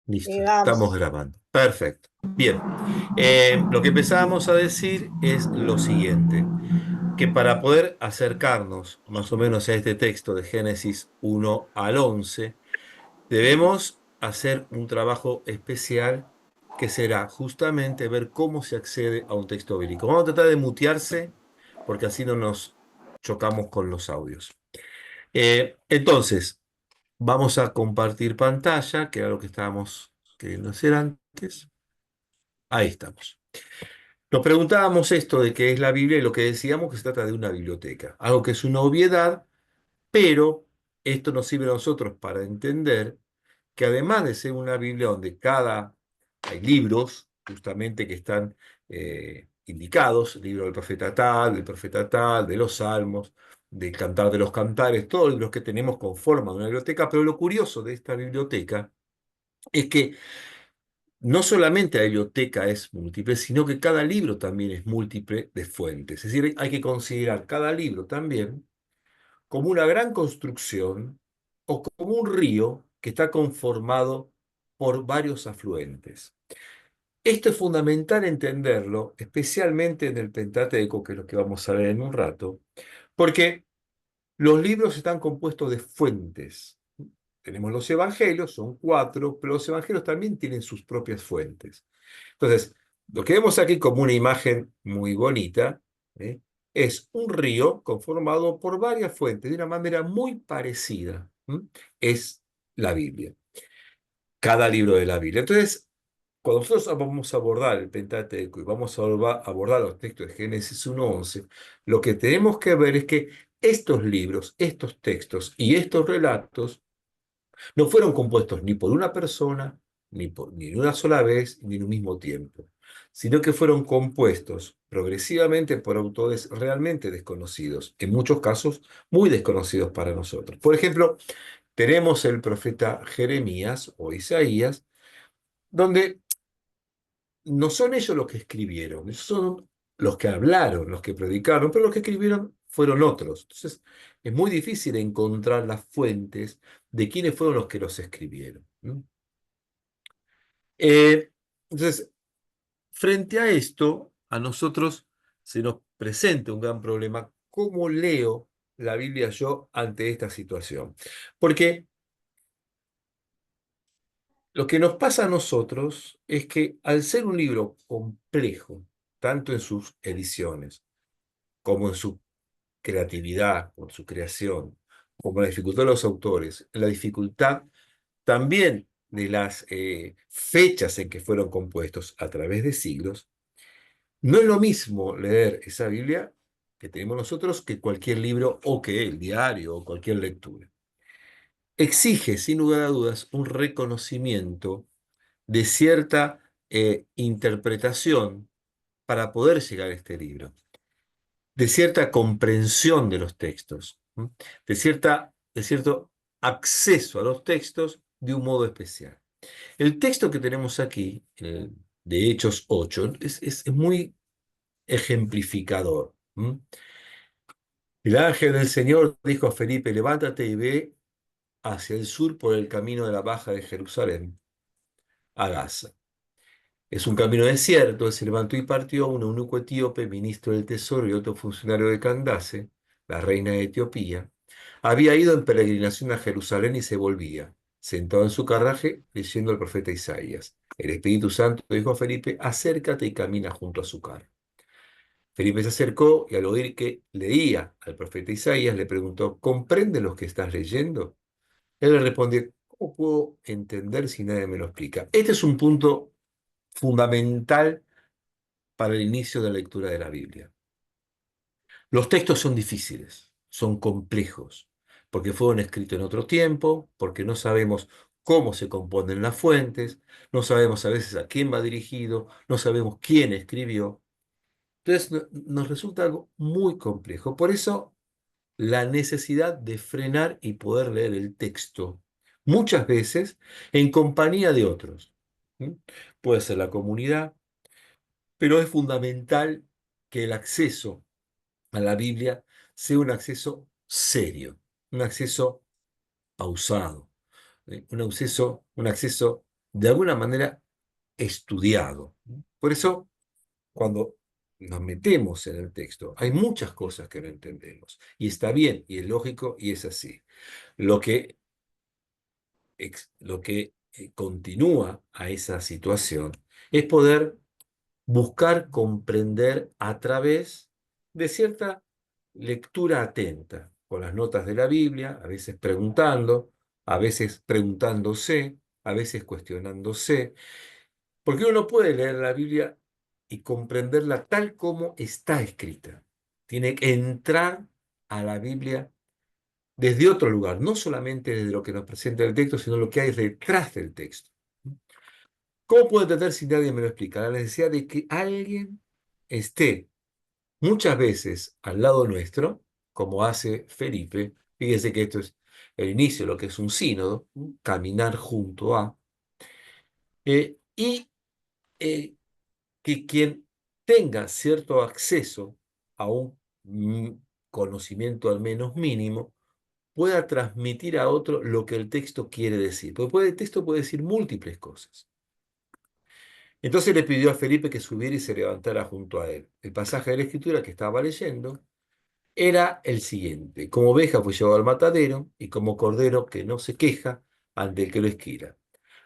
Listo, estamos Digamos. grabando. Perfecto. Bien. Lo que empezábamos a decir es lo siguiente, que para poder acercarnos más o menos a este texto de Génesis 1 al 11, debemos hacer un trabajo especial que será justamente ver cómo se accede a un texto bíblico. Vamos a tratar de mutearse porque así no nos chocamos con los audios. Entonces, vamos a compartir pantalla, que era lo que estábamos queriendo hacer antes. Ahí estamos. Nos preguntábamos esto de qué es la Biblia y lo que decíamos que se trata de una biblioteca, algo que es una obviedad, pero esto nos sirve a nosotros para entender que además de ser una Biblia donde hay libros justamente que están indicados, el libro del profeta tal, de los Salmos, del Cantar de los Cantares, todos los libros que tenemos conforman una biblioteca, pero lo curioso de esta biblioteca es que no solamente la biblioteca es múltiple, sino que cada libro también es múltiple de fuentes. Es decir, hay que considerar cada libro también como una gran construcción o como un río que está conformado por varios afluentes. Esto es fundamental entenderlo, especialmente en el Pentateuco, que es lo que vamos a ver en un rato, porque los libros están compuestos de fuentes. Tenemos los evangelios, son cuatro, pero los evangelios también tienen sus propias fuentes. Entonces, lo que vemos aquí como una imagen muy bonita, ¿eh? Es un río conformado por varias fuentes de una manera muy parecida. Es la Biblia, cada libro de la Biblia. Entonces, cuando nosotros vamos a abordar el Pentateuco y vamos a abordar los textos de Génesis 1:11, lo que tenemos que ver es que estos libros, estos textos y estos relatos no fueron compuestos ni por una persona, ni en una sola vez, ni en un mismo tiempo, sino que fueron compuestos progresivamente por autores realmente desconocidos, en muchos casos muy desconocidos para nosotros. Por ejemplo, tenemos el profeta Jeremías o Isaías, donde no son ellos los que escribieron, ellos son los que hablaron, los que predicaron, pero los que escribieron fueron otros. Entonces, es muy difícil encontrar las fuentes de quiénes fueron los que los escribieron. Eh, entonces, frente a esto, a nosotros se nos presenta un gran problema. ¿Cómo leo la Biblia yo ante esta situación? Porque lo que nos pasa a nosotros es que al ser un libro complejo, tanto en sus ediciones como en su creatividad, con su creación, como la dificultad de los autores, la dificultad también de las fechas en que fueron compuestos a través de siglos, no es lo mismo leer esa Biblia que tenemos nosotros que cualquier libro o que el diario o cualquier lectura. Exige, sin lugar a dudas, un reconocimiento de cierta interpretación para poder llegar a este libro, de cierta comprensión de los textos, ¿m? De cierto acceso a los textos de un modo especial. El texto que tenemos aquí, de Hechos 8, es muy ejemplificador. El ángel del Señor dijo a Felipe: levántate y ve hacia el sur por el camino de la Baja de Jerusalén a Gaza. Es un camino desierto. Él se levantó y partió. Un eunuco etíope, ministro del tesoro y otro funcionario de Candace, la reina de Etiopía, había ido en peregrinación a Jerusalén y se volvía, sentado en su carruaje, leyendo al profeta Isaías. El Espíritu Santo dijo a Felipe: acércate y camina junto a su carro. Felipe se acercó y al oír que leía al profeta Isaías le preguntó: ¿comprende lo que estás leyendo? Él le respondió: ¿cómo puedo entender si nadie me lo explica? Este es un punto fundamental para el inicio de la lectura de la Biblia. Los textos son difíciles, son complejos, porque fueron escritos en otro tiempo, porque no sabemos cómo se componen las fuentes, no sabemos a veces a quién va dirigido, no sabemos quién escribió. Entonces nos resulta algo muy complejo. Por eso la necesidad de frenar y poder leer el texto muchas veces en compañía de otros. ¿Mm? Puede ser la comunidad, pero es fundamental que el acceso a la Biblia sea un acceso serio, un acceso pausado, un acceso de alguna manera estudiado. Por eso, cuando nos metemos en el texto, hay muchas cosas que no entendemos. Y está bien, y es lógico, y es así. Lo que, continúa a esa situación es poder buscar comprender a través de cierta lectura atenta, con las notas de la Biblia, a veces preguntando, a veces preguntándose, a veces cuestionándose, porque uno no puede leer la Biblia y comprenderla tal como está escrita. Tiene que entrar a la Biblia desde otro lugar, no solamente desde lo que nos presenta el texto, sino lo que hay detrás del texto. ¿Cómo puedo entender si nadie me lo explica? La necesidad de que alguien esté muchas veces al lado nuestro, como hace Felipe. Fíjese que esto es el inicio de lo que es un sínodo, caminar junto a, y eh, que quien tenga cierto acceso a un conocimiento al menos mínimo, pueda transmitir a otro lo que el texto quiere decir. Porque el texto puede decir múltiples cosas. Entonces le pidió a Felipe que subiera y se levantara junto a él. El pasaje de la Escritura que estaba leyendo era el siguiente: como oveja fue llevado al matadero, y como cordero que no se queja ante el que lo esquila.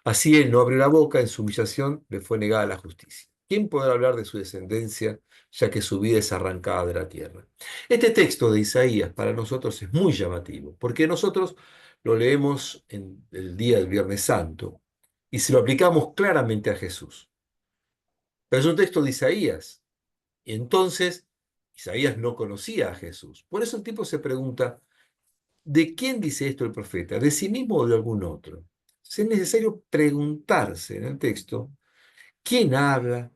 Así él no abrió la boca, en su humillación le fue negada la justicia. ¿Quién podrá hablar de su descendencia, ya que su vida es arrancada de la tierra? Este texto de Isaías para nosotros es muy llamativo, porque nosotros lo leemos en el día del Viernes Santo y se lo aplicamos claramente a Jesús. Pero es un texto de Isaías, y entonces Isaías no conocía a Jesús. Por eso el tipo se pregunta: ¿de quién dice esto el profeta? ¿De sí mismo o de algún otro? Es necesario preguntarse en el texto: ¿quién habla?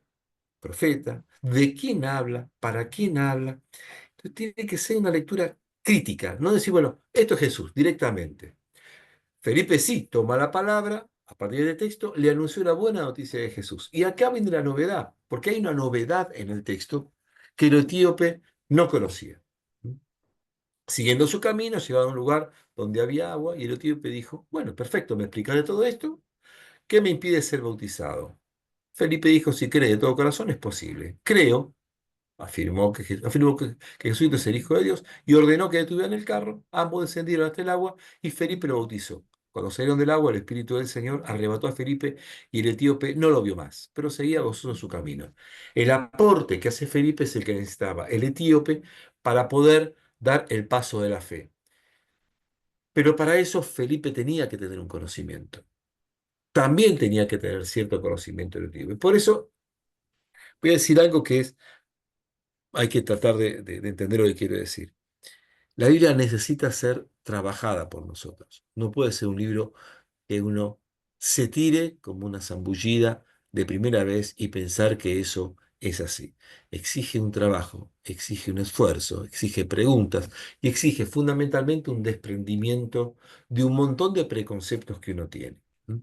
Profeta. ¿De quién habla? ¿Para quién habla? Entonces tiene que ser una lectura crítica, no decir, bueno, esto es Jesús directamente. Felipe sí toma la palabra, a partir del texto, le anunció una buena noticia de Jesús. Y acá viene la novedad, porque hay una novedad en el texto que el etíope no conocía. Siguiendo su camino, llegaron a un lugar donde había agua y el etíope dijo: bueno, perfecto, me explicaré todo esto. ¿Qué me impide ser bautizado? Felipe dijo: si cree de todo corazón, es posible. Creo, afirmó que Jesucristo es el Hijo de Dios, y ordenó que detuvieran el carro. Ambos descendieron hasta el agua y Felipe lo bautizó. Cuando salieron del agua, el Espíritu del Señor arrebató a Felipe y el etíope no lo vio más, pero seguía gozoso en su camino. El aporte que hace Felipe es el que necesitaba el etíope para poder dar el paso de la fe. Pero para eso Felipe tenía que tener un conocimiento. También tenía que tener cierto conocimiento del etíope. Por eso voy a decir algo que hay que tratar de entender lo que quiero decir. La Biblia necesita ser trabajada por nosotros. No puede ser un libro que uno se tire como una zambullida de primera vez y pensar que eso es así. Exige un trabajo, exige un esfuerzo, exige preguntas y exige fundamentalmente un desprendimiento de un montón de preconceptos que uno tiene. ¿Mm?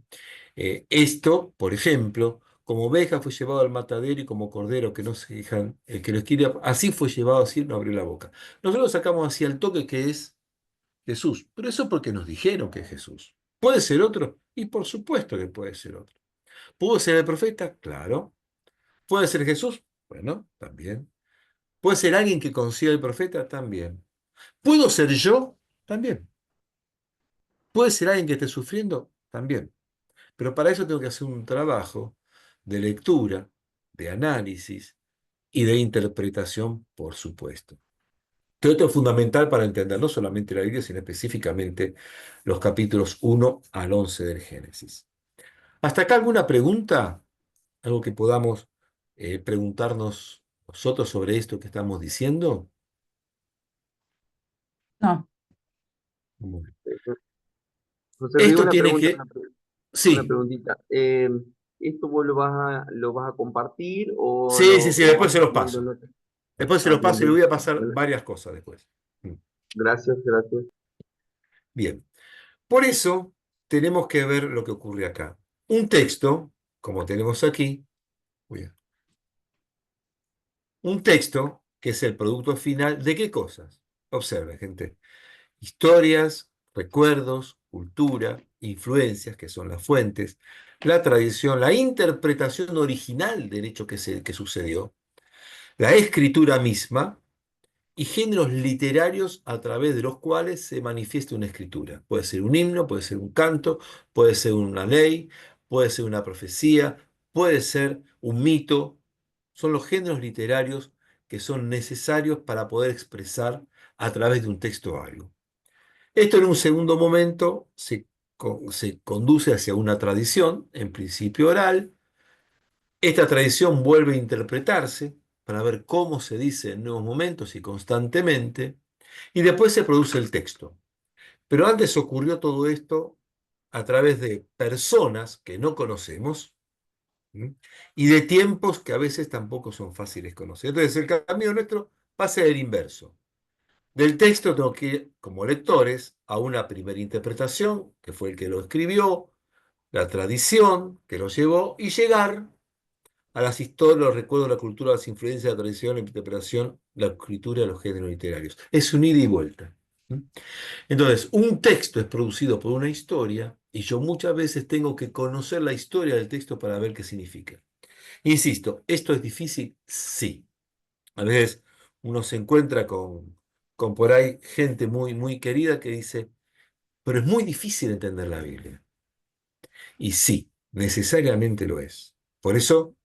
Esto, por ejemplo, como oveja fue llevado al matadero y como cordero que no se dejan, el que lo quiere, así fue llevado, así no abrió la boca. Nosotros sacamos así al toque que es Jesús, pero eso porque nos dijeron que es Jesús. ¿Puede ser otro? Y por supuesto que puede ser otro. ¿Pudo ser el profeta? Claro. ¿Puede ser Jesús? Bueno, también. ¿Puede ser alguien que consiga el profeta? También. ¿Puedo ser yo? También. ¿Puede ser alguien que esté sufriendo? También. Pero para eso tengo que hacer un trabajo de lectura, de análisis y de interpretación, por supuesto. Todo esto es fundamental para entender no solamente la Biblia, sino específicamente los capítulos 1 al 11 del Génesis. ¿Hasta acá alguna pregunta? ¿Algo que podamos preguntarnos nosotros sobre esto que estamos diciendo? No, Muy bien. José Luis, Esto una tiene pregunta, que... una Sí, preguntita. ¿Esto vos lo vas a compartir sí, sí, sí, o después vas se los tomando paso. notas? Después se Ah, los bien, paso y le bien. voy a pasar Bueno, varias cosas después. Mm. gracias, gracias. Bien. Por eso tenemos que ver lo que ocurre acá. Un texto, como tenemos aquí, uy, un texto que es el producto final de qué cosas. Observen, gente. Historias, recuerdos, cultura influencias, que son las fuentes, la tradición, la interpretación original del hecho que sucedió, la escritura misma y géneros literarios a través de los cuales se manifiesta una escritura. Puede ser un himno, puede ser un canto, puede ser una ley, puede ser una profecía, puede ser un mito. Son los géneros literarios que son necesarios para poder expresar a través de un texto algo. Esto en un segundo momento se conduce hacia una tradición, en principio oral. Esta tradición vuelve a interpretarse para ver cómo se dice en nuevos momentos y constantemente, y después se produce el texto. Pero antes ocurrió todo esto a través de personas que no conocemos, ¿m? Y de tiempos que a veces tampoco son fáciles conocer. Entonces el camino nuestro va a ser el inverso. Del texto tengo que ir, como lectores, a una primera interpretación, que fue el que lo escribió, la tradición que lo llevó, y llegar a las historias, los recuerdos, la cultura, las influencias, la tradición, la interpretación, la escritura, los géneros literarios. Es un ida y vuelta. ¿Mm? Entonces, un texto es producido por una historia y yo muchas veces tengo que conocer la historia del texto para ver qué significa. Insisto, ¿esto es difícil? Sí. A veces uno se encuentra con por ahí gente muy, muy querida que dice, pero es muy difícil entender la Biblia. Y sí, necesariamente lo es. Por eso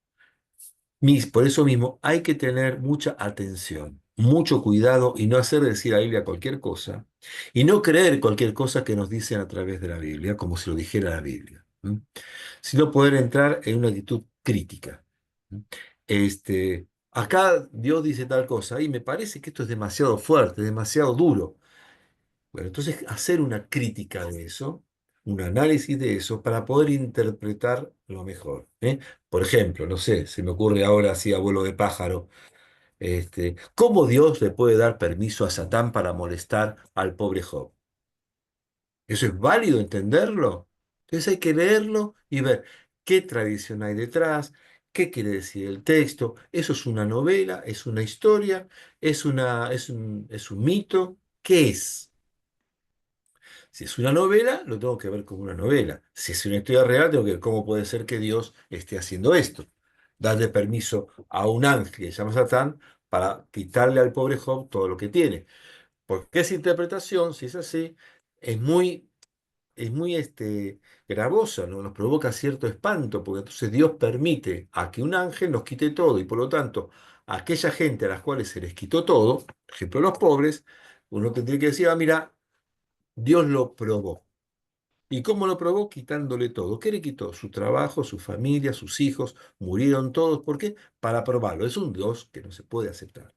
mismo hay que tener mucha atención, mucho cuidado y no hacer decir a la Biblia cualquier cosa y no creer cualquier cosa que nos dicen a través de la Biblia, como si lo dijera la Biblia, ¿m? Sino poder entrar en una actitud crítica. ¿M? Acá Dios dice tal cosa y me parece que esto es demasiado fuerte, demasiado duro. Bueno, entonces hacer una crítica de eso, un análisis de eso, para poder interpretar lo mejor, ¿eh? Por ejemplo, no sé, se me ocurre ahora así a vuelo de pájaro, ¿cómo Dios le puede dar permiso a Satán para molestar al pobre Job? ¿Eso es válido entenderlo? Entonces hay que leerlo y ver qué tradición hay detrás, qué quiere decir el texto. ¿Eso es una novela? ¿Es una historia? ¿Es un mito? ¿Qué es? Si es una novela, lo tengo que ver como una novela. Si es una historia real, tengo que ver cómo puede ser que Dios esté haciendo esto. Darle permiso a un ángel que se llama Satán para quitarle al pobre Job todo lo que tiene. Porque esa interpretación, si es así, es muy gravosa, ¿no? Nos provoca cierto espanto, porque entonces Dios permite a que un ángel nos quite todo, y por lo tanto, a aquella gente a las cuales se les quitó todo, por ejemplo, los pobres, uno tendría que decir, mira, Dios lo probó. ¿Y cómo lo probó? Quitándole todo. ¿Qué le quitó? Su trabajo, su familia, sus hijos, murieron todos. ¿Por qué? Para probarlo. Es un Dios que no se puede aceptar.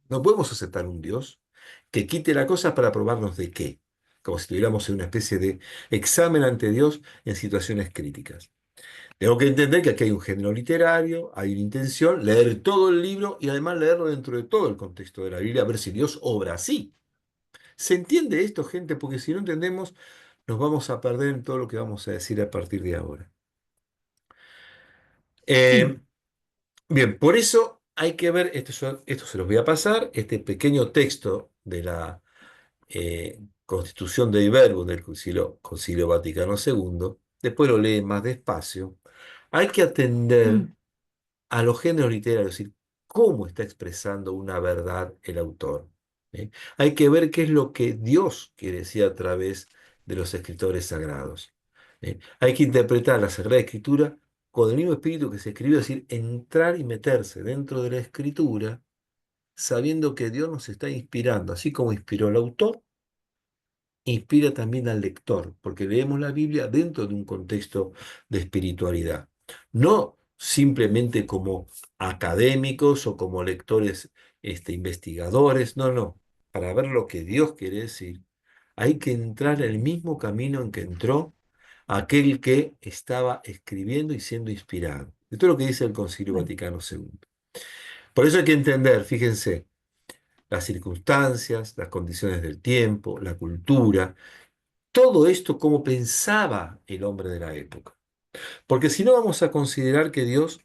No podemos aceptar un Dios que quite la cosa para probarnos de qué. Como si estuviéramos en una especie de examen ante Dios en situaciones críticas. Tengo que entender que aquí hay un género literario, hay una intención, leer todo el libro y además leerlo dentro de todo el contexto de la Biblia, a ver si Dios obra así. ¿Se entiende esto, gente? Porque si no entendemos, nos vamos a perder en todo lo que vamos a decir a partir de ahora. Eh, Bien, por eso hay que ver, esto se los voy a pasar, este pequeño texto de la Constitución de Verbo del Concilio Vaticano II, después lo lee más despacio. Hay que atender a los géneros literarios, es decir, cómo está expresando una verdad el autor. ¿Eh? Hay que ver qué es lo que Dios quiere decir a través de los escritores sagrados. Hay que interpretar la Sagrada Escritura con el mismo espíritu que se escribió, es decir, entrar y meterse dentro de la Escritura, sabiendo que Dios nos está inspirando, así como inspiró al autor, inspira también al lector, porque leemos la Biblia dentro de un contexto de espiritualidad. No simplemente como académicos o como lectores investigadores, no, no. Para ver lo que Dios quiere decir, hay que entrar en el mismo camino en que entró aquel que estaba escribiendo y siendo inspirado. Esto es lo que dice el Concilio Vaticano II. Por eso hay que entender, fíjense, las circunstancias, las condiciones del tiempo, la cultura, todo esto como pensaba el hombre de la época. Porque si no vamos a considerar que Dios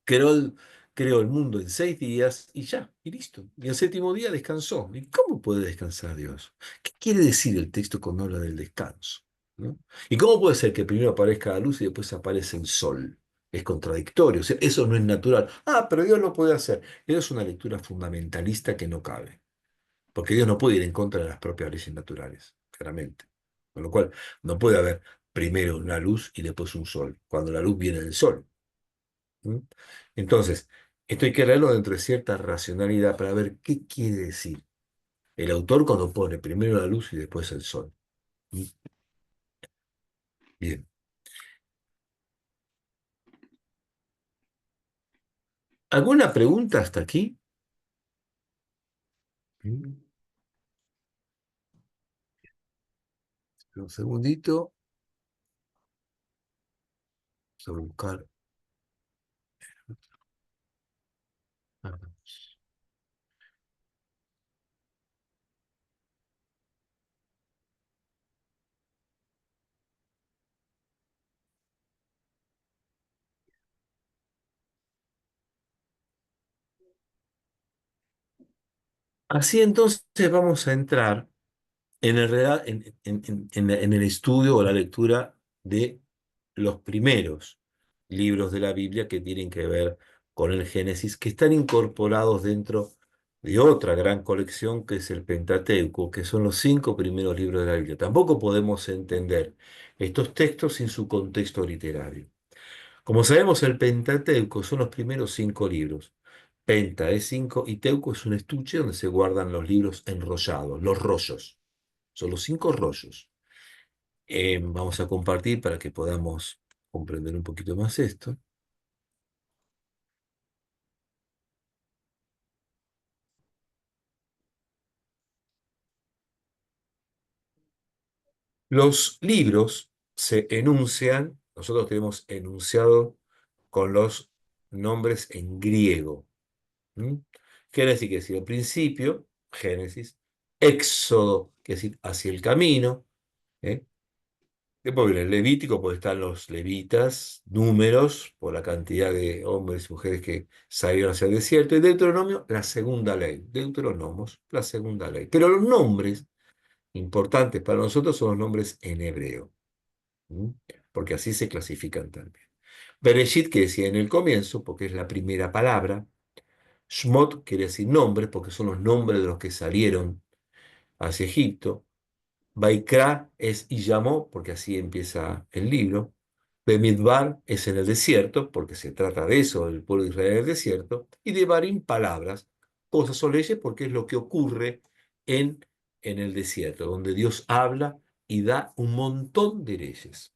creó creó el mundo en 6 días y ya, y listo. Y el séptimo día descansó. ¿Y cómo puede descansar Dios? ¿Qué quiere decir el texto cuando habla del descanso? ¿no? ¿Y cómo puede ser que primero aparezca la luz y después aparece el sol? Es contradictorio, o sea, eso no es natural. Ah, pero Dios lo puede hacer. Eso es una lectura fundamentalista que no cabe, porque Dios no puede ir en contra de las propias leyes naturales, claramente. Con lo cual, no puede haber primero una luz y después un sol, cuando la luz viene del sol. ¿M? Entonces, esto hay que leerlo dentro de cierta racionalidad para ver qué quiere decir el autor cuando pone primero la luz y después el sol. ¿M? Bien. ¿Alguna pregunta hasta aquí? ¿M? Un segundito. Vamos a buscar. Así entonces vamos a entrar en el, en el estudio o la lectura de los primeros libros de la Biblia que tienen que ver con el Génesis, que están incorporados dentro de otra gran colección que es el Pentateuco, que son los 5 primeros libros de la Biblia. Tampoco podemos entender estos textos sin su contexto literario. Como sabemos, el Pentateuco son los primeros 5 libros. Penta es 5 y Teuco es un estuche donde se guardan los libros enrollados, los rollos. Son los 5 rollos. Vamos a compartir para que podamos comprender un poquito más esto. Los libros se enuncian, nosotros tenemos enunciado con los nombres en griego. ¿Mm? Quiere decir que decir el principio, Génesis, Éxodo, que es decir hacia el camino. ¿Eh? Después viene el Levítico, pues están los levitas, números, por la cantidad de hombres y mujeres que salieron hacia el desierto. Y Deuteronomio, la segunda ley. Deuteronomos, la segunda ley. Pero los nombres importantes para nosotros son los nombres en hebreo. ¿Mm? Porque así se clasifican también. Bereshit, que decía en el comienzo, porque es la primera palabra. Shmot quiere decir nombres, porque son los nombres de los que salieron hacia Egipto. Baikra es y llamó, porque así empieza el libro. Bemidbar es en el desierto, porque se trata de eso, del pueblo de Israel en el desierto. Y Devarim, palabras, cosas o leyes, porque es lo que ocurre en, en el desierto, donde Dios habla y da un montón de leyes.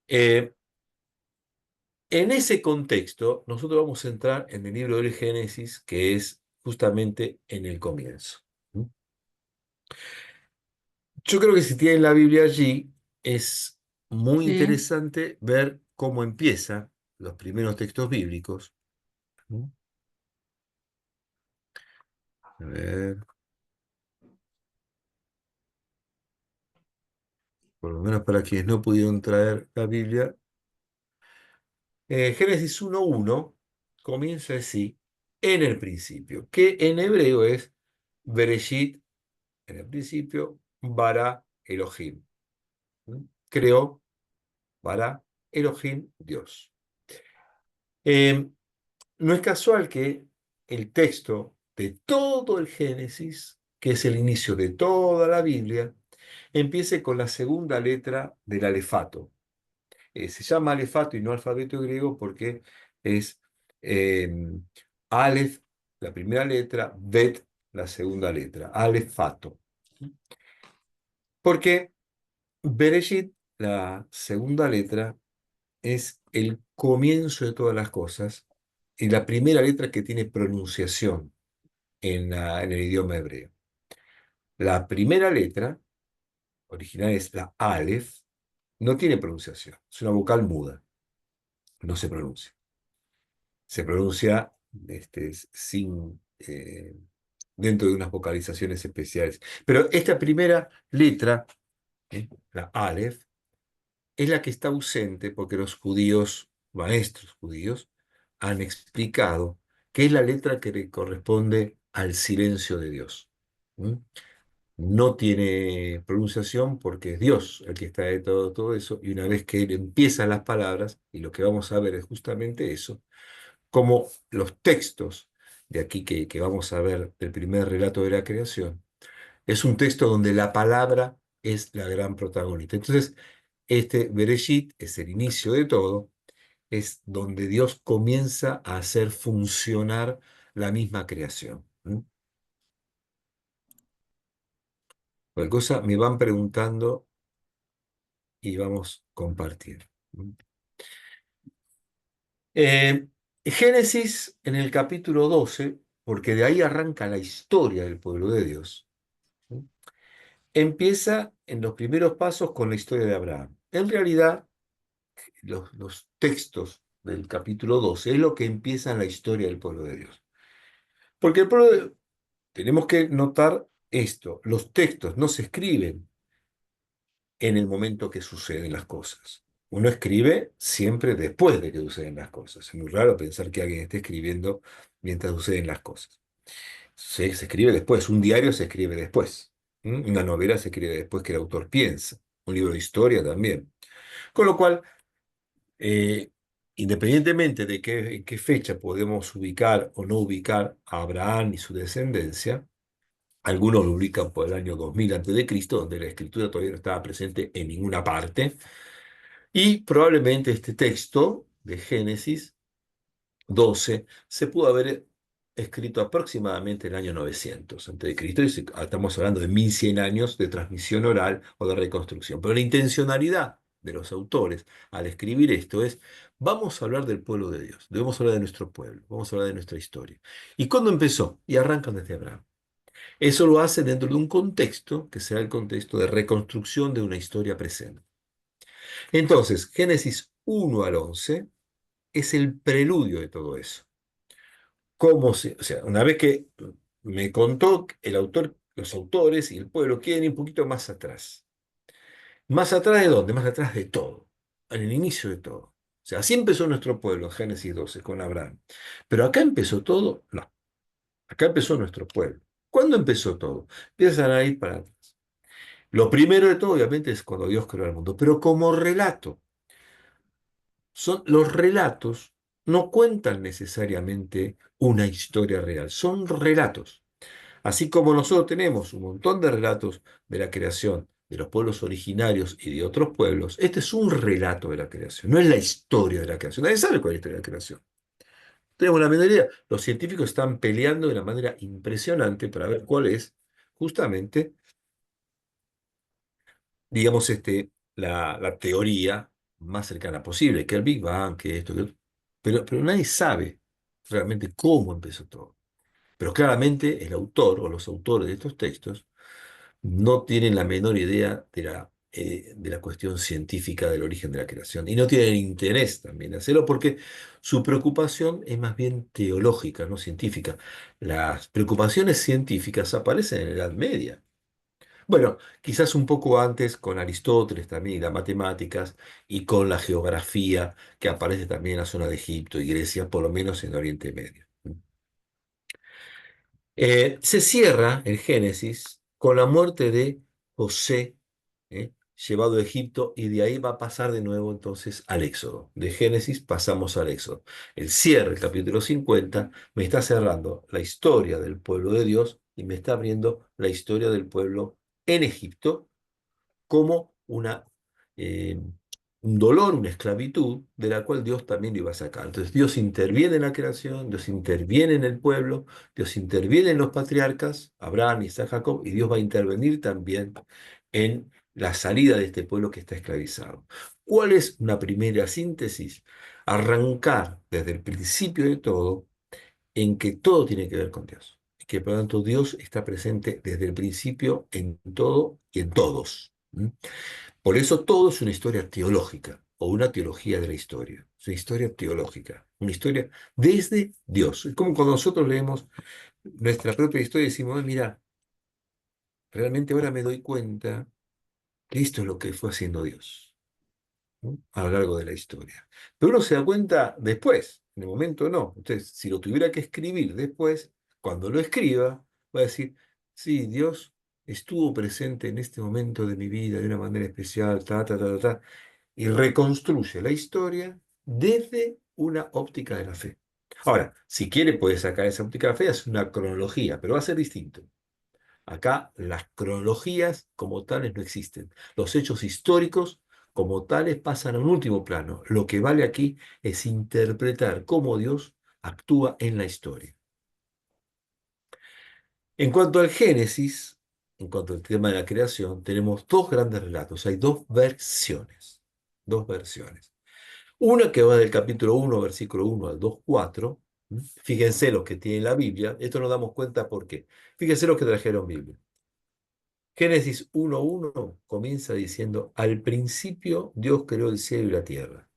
Eh, en ese contexto, nosotros vamos a entrar en el libro del Génesis, que es justamente en el comienzo. Yo creo que si tienen la Biblia allí, es muy Sí, interesante ver cómo empiezan los primeros textos bíblicos. ¿No? A ver, por lo menos para quienes no pudieron traer la Biblia. Génesis 1:1 comienza así, en el principio, que en hebreo es Bereshit, en el principio, bara Elohim. ¿No? Creó bara Elohim, Dios. Eh, No es casual que el texto de todo el Génesis, que es el inicio de toda la Biblia, empiece con la segunda letra del alefato. Se llama alefato y no alfabeto griego porque es eh, Aleph, la primera letra, Bet, la segunda letra, alefato. Porque Bereshit, la segunda letra, es el comienzo de todas las cosas y la primera letra que tiene pronunciación en el idioma hebreo. La primera letra, original es la Aleph, no tiene pronunciación, es una vocal muda, no se pronuncia. Se pronuncia sin, dentro de unas vocalizaciones especiales. Pero esta primera letra, la Aleph, es la que está ausente porque los judíos, maestros judíos, han explicado que es la letra que le corresponde al silencio de Dios. ¿Mm? no tiene pronunciación porque es Dios el que está de todo eso, y una vez que Él empieza las palabras, y lo que vamos a ver es justamente eso, como los textos de aquí que vamos a ver del primer relato de la creación, es un texto donde la palabra es la gran protagonista. Entonces, este Bereshit es el inicio de todo, es donde Dios comienza a hacer funcionar la misma creación. Cualquier cosa me van preguntando y vamos a compartir. Génesis en el capítulo 12, porque de ahí arranca la historia del pueblo de Dios, ¿sí? Empieza en los primeros pasos con la historia de Abraham. En realidad, los textos del capítulo 12 es lo que empieza en la historia del pueblo de Dios. Porque tenemos que notar esto, los textos no se escriben en el momento que suceden las cosas. Uno escribe siempre después de que suceden las cosas. Es muy raro pensar que alguien esté escribiendo mientras suceden las cosas. Se escribe después, un diario se escribe después. Una novela se escribe después que el autor piensa. Un libro de historia también. Con lo cual, eh, independientemente de en qué fecha podemos ubicar o no ubicar a Abraham y su descendencia, algunos lo ubican por el año 2000 Cristo, donde la escritura todavía no estaba presente en ninguna parte, y probablemente este texto de Génesis 12 se pudo haber escrito aproximadamente en el año 900 Cristo, y estamos hablando de 1100 años de transmisión oral o de reconstrucción. Pero la intencionalidad de los autores al escribir esto es, vamos a hablar del pueblo de Dios, debemos hablar de nuestro pueblo, vamos a hablar de nuestra historia. ¿Y cuándo empezó? Y arrancan desde Abraham. Eso lo hace dentro de un contexto que será el contexto de reconstrucción de una historia presente. Entonces, Génesis 1 al 11 es el preludio de todo eso. O sea, una vez que me contó el autor, los autores y el pueblo quieren ir un poquito más atrás. ¿Más atrás de dónde? Más atrás de todo, en el inicio de todo. O sea, así empezó nuestro pueblo, Génesis 12, con Abraham. Pero acá empezó todo, no, acá empezó nuestro pueblo. ¿Cuándo empezó todo? Empiezan a ir para atrás. Lo primero de todo, obviamente, es cuando Dios creó el mundo, pero como relato. Los relatos no cuentan necesariamente una historia real, son relatos. Así como nosotros tenemos un montón de relatos de la creación de los pueblos originarios y de otros pueblos, este es un relato de la creación, no es la historia de la creación. Nadie sabe cuál es la historia de la creación. Tenemos la menor idea. Los científicos están peleando de una manera impresionante para ver cuál es justamente, digamos, la teoría más cercana posible, que el Big Bang, que esto, que otro. Pero nadie sabe realmente cómo empezó todo. Pero claramente el autor o los autores de estos textos no tienen la menor idea de la cuestión científica del origen de la creación. Y no tienen interés también de hacerlo porque su preocupación es más bien teológica, no científica. Las preocupaciones científicas aparecen en la Edad Media. Bueno, quizás un poco antes con Aristóteles también, y las matemáticas, y con la geografía que aparece también en la zona de Egipto y Grecia, por lo menos en Oriente Medio. Se cierra el Génesis con la muerte de José, llevado a Egipto, y de ahí va a pasar de nuevo entonces al Éxodo. De Génesis pasamos al Éxodo. El cierre, el capítulo 50, me está cerrando la historia del pueblo de Dios y me está abriendo la historia del pueblo en Egipto como eh, un dolor, una esclavitud, de la cual Dios también lo iba a sacar. Entonces Dios interviene en la creación, Dios interviene en el pueblo, Dios interviene en los patriarcas, Abraham, Isaac, Jacob, y Dios va a intervenir también en la salida de este pueblo que está esclavizado. ¿Cuál es una primera síntesis? Arrancar desde el principio de todo en que todo tiene que ver con Dios. Y que por lo tanto Dios está presente desde el principio en todo y en todos. Por eso todo es una historia teológica o una teología de la historia. Es una historia teológica, una historia desde Dios. Es como cuando nosotros leemos nuestra propia historia y decimos, mira, realmente ahora me doy cuenta que esto es lo que fue haciendo Dios, ¿no? A lo largo de la historia. Pero uno se da cuenta después, en el momento no. Entonces, si lo tuviera que escribir después, cuando lo escriba, va a decir, sí, Dios. estuvo presente en este momento de mi vida de una manera especial, y reconstruye la historia desde una óptica de la fe. Ahora, si quiere puede sacar esa óptica de la fe, es una cronología, pero va a ser distinto. Acá las cronologías como tales no existen. Los hechos históricos como tales pasan a un último plano. Lo que vale aquí es interpretar cómo Dios actúa en la historia. En cuanto al Génesis, en cuanto al tema de la creación, tenemos dos grandes relatos. Hay dos versiones. Dos versiones. Una que va del capítulo 1, versículo 1 al 2:4. Fíjense los que tienen la Biblia. Esto nos damos cuenta por qué. Fíjense los que trajeron Biblia. Génesis 1:1 comienza diciendo, al principio Dios creó el cielo y la tierra.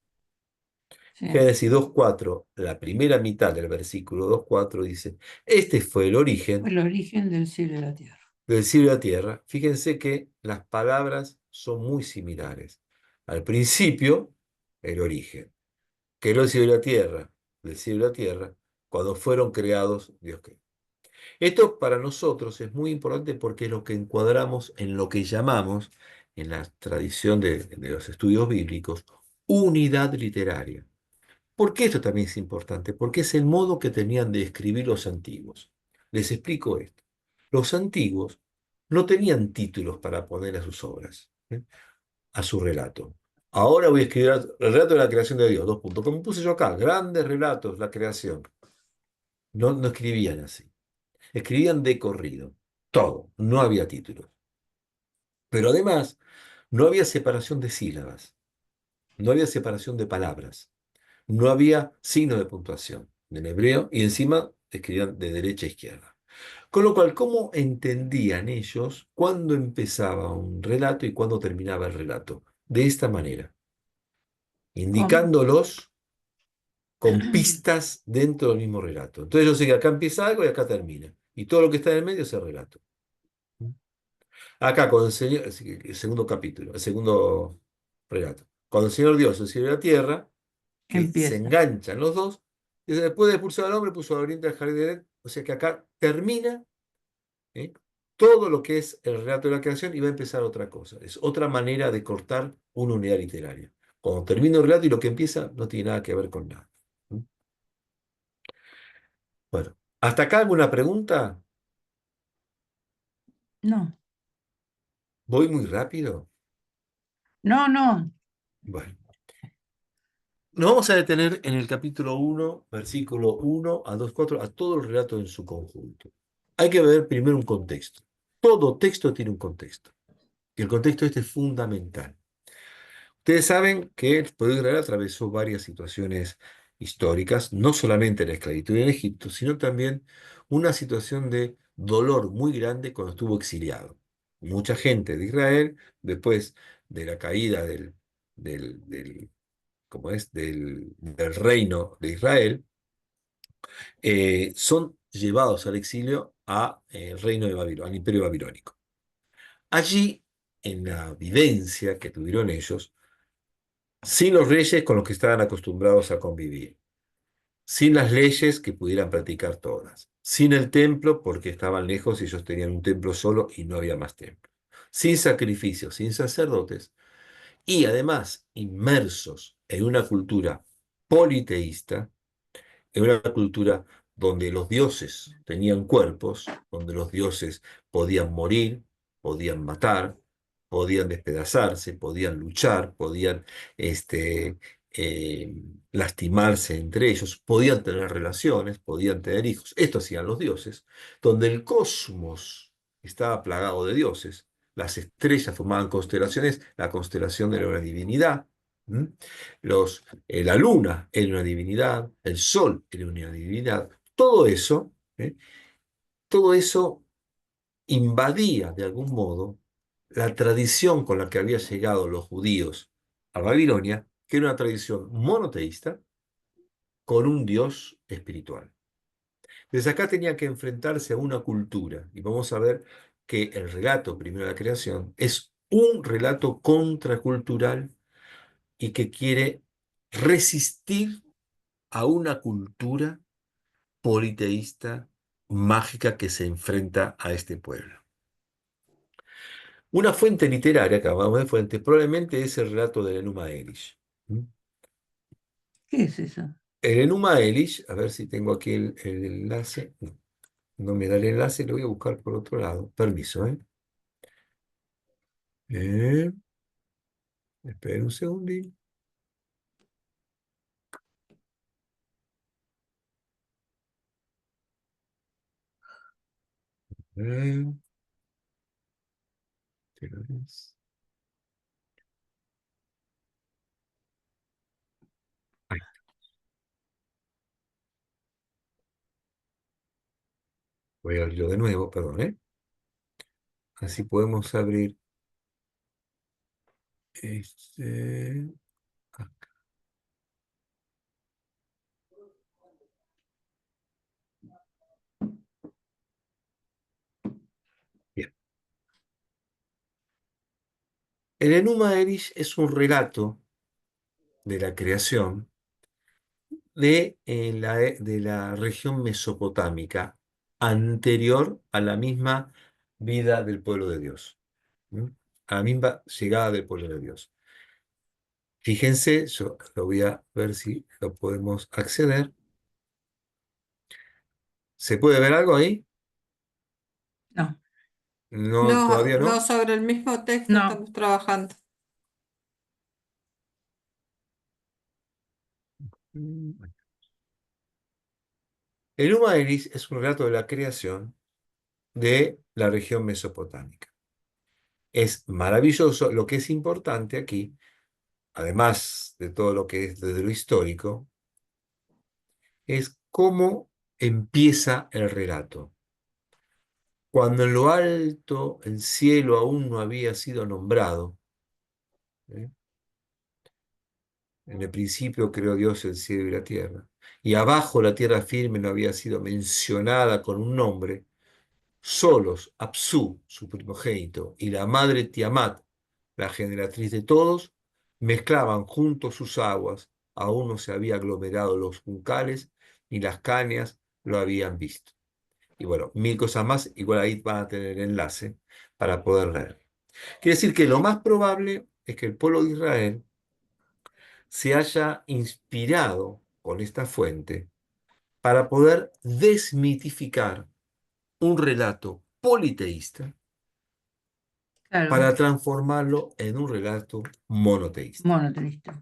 Sí, Génesis 2:4, la primera mitad del versículo 2:4 dice, este fue el fue origen el origen del cielo y la tierra. del cielo y la tierra. Fíjense que las palabras son muy similares. Al principio, el origen. Creó el cielo y la tierra, del cielo y la tierra, cuando fueron creados, Dios creó. Esto para nosotros es muy importante porque es lo que encuadramos en lo que llamamos, en la tradición de los estudios bíblicos, unidad literaria. ¿Por qué esto también es importante? Porque es el modo que tenían de escribir los antiguos. Les explico esto. Los antiguos no tenían títulos para poner a sus obras, a su relato. Ahora voy a escribir el relato de la creación de Dios, dos puntos. Como puse yo acá, grandes relatos, la creación. No, no escribían así. Escribían de corrido. Todo. No había títulos. Pero además, no había separación de sílabas. No había separación de palabras. No había signo de puntuación en hebreo y encima escribían de derecha a izquierda. Con lo cual, ¿cómo entendían ellos cuándo empezaba un relato y cuándo terminaba el relato? De esta manera, ¿Cómo? indicándolos con pistas dentro del mismo relato. Entonces yo sé que acá empieza algo y acá termina. Y todo lo que está en el medio es el relato. Acá, con el Señor, el segundo capítulo, el segundo relato. Cuando el Señor Dios, el cielo y la tierra, que se Empieza. enganchan los dos, y después de expulsar al hombre, puso al oriente al jardín de Edén. O sea que acá termina, ¿eh? Todo lo que es el relato de la creación y va a empezar otra cosa. Es otra manera de cortar una unidad literaria. Cuando termina el relato y lo que empieza no tiene nada que ver con nada. ¿Mm? Bueno, ¿hasta acá alguna pregunta? No, ¿Voy muy rápido? no, no, Bueno. Nos vamos a detener en el capítulo 1, versículo 1 a 2:4, a todo el relato en su conjunto. Hay que ver primero un contexto. Todo texto tiene un contexto. Y el contexto este es fundamental. Ustedes saben que el pueblo de Israel atravesó varias situaciones históricas, no solamente la esclavitud en Egipto, sino también una situación de dolor muy grande cuando estuvo exiliado. Mucha gente de Israel, después de la caída del como es, del reino de Israel, son llevados al exilio a el reino de Babilonia, al imperio babilónico. Allí, en la vivencia que tuvieron ellos, sin los reyes con los que estaban acostumbrados a convivir, sin las leyes que pudieran practicar todas, sin el templo porque estaban lejos y ellos tenían un templo solo y no había más templo, sin sacrificios, sin sacerdotes, y además inmersos en una cultura politeísta, en una cultura donde los dioses tenían cuerpos, donde los dioses podían morir, podían matar, podían despedazarse, podían luchar, podían este, eh, lastimarse entre ellos, podían tener relaciones, podían tener hijos. Esto hacían los dioses, donde el cosmos estaba plagado de dioses. Las estrellas formaban constelaciones, la constelación de la divinidad. ¿Mm? La luna era una divinidad, el sol era una divinidad, ¿eh? Todo eso invadía de algún modo la tradición con la que habían llegado los judíos a Babilonia, que era una tradición monoteísta con un dios espiritual. Desde acá tenía que enfrentarse a una cultura, y vamos a ver que el relato primero de la creación es un relato contracultural y que quiere resistir a una cultura politeísta mágica que se enfrenta a este pueblo. Una fuente literaria, que hablamos de fuente, probablemente es el relato del Enuma Elish. ¿Mm? ¿Qué es eso? El Enuma Elish, a ver si tengo aquí el enlace. No, no me da el enlace, lo voy a buscar por otro lado. Permiso, ¿eh? Eh, Esperen un segundín. Eh, ahí, voy a abrirlo de nuevo, perdón, ¿eh? Así podemos abrir este. Ah, bien. El Enuma Elish es un relato de la creación de la región mesopotámica anterior a la misma vida del pueblo de Dios, ¿m? A la misma llegada del pueblo de Dios. Fíjense, yo lo voy a ver si lo podemos acceder. ¿Se puede ver algo ahí? No, No, No, todavía no, no. sobre el mismo texto no, estamos trabajando. Mm. El Uma Elis es un relato de la creación de la región mesopotámica. Es maravilloso. Lo que es importante aquí, además de todo lo que es desde lo histórico, es cómo empieza el relato. Cuando en lo alto el cielo aún no había sido nombrado, ¿eh? En el principio creó Dios el cielo y la tierra, y abajo la tierra firme no había sido mencionada con un nombre, solos Apsu, su primogénito, y la madre Tiamat, la generatriz de todos, mezclaban juntos sus aguas, aún no se había aglomerado los juncales, ni las cañas lo habían visto. Y bueno, mil cosas más, igual ahí van a tener enlace para poder leer. Quiere decir que lo más probable es que el pueblo de Israel se haya inspirado con esta fuente para poder desmitificar un relato politeísta claro, para transformarlo en un relato monoteísta. monoteísta.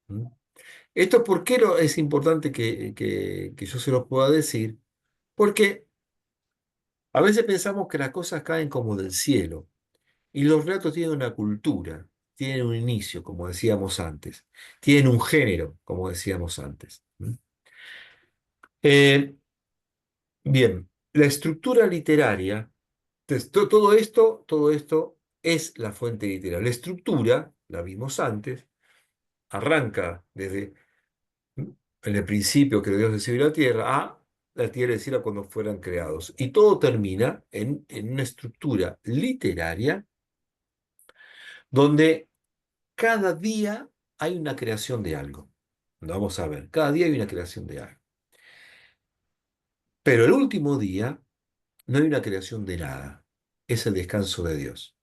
¿Mm? ¿Esto por qué es importante que yo se los pueda decir? Porque a veces pensamos que las cosas caen como del cielo. Y los relatos tienen una cultura, tienen un inicio, como decíamos antes, tienen un género, como decíamos antes. ¿Mm? Eh, Bien, la estructura literaria, entonces, todo esto es la fuente literaria. La estructura, la vimos antes, arranca desde en el principio que Dios recibió la tierra, a la tierra y el cielo cuando fueran creados. Y todo termina en una estructura literaria donde cada día hay una creación de algo. Vamos a ver, cada día hay una creación de algo. Pero el último día no hay una creación de nada. Es el descanso de Dios.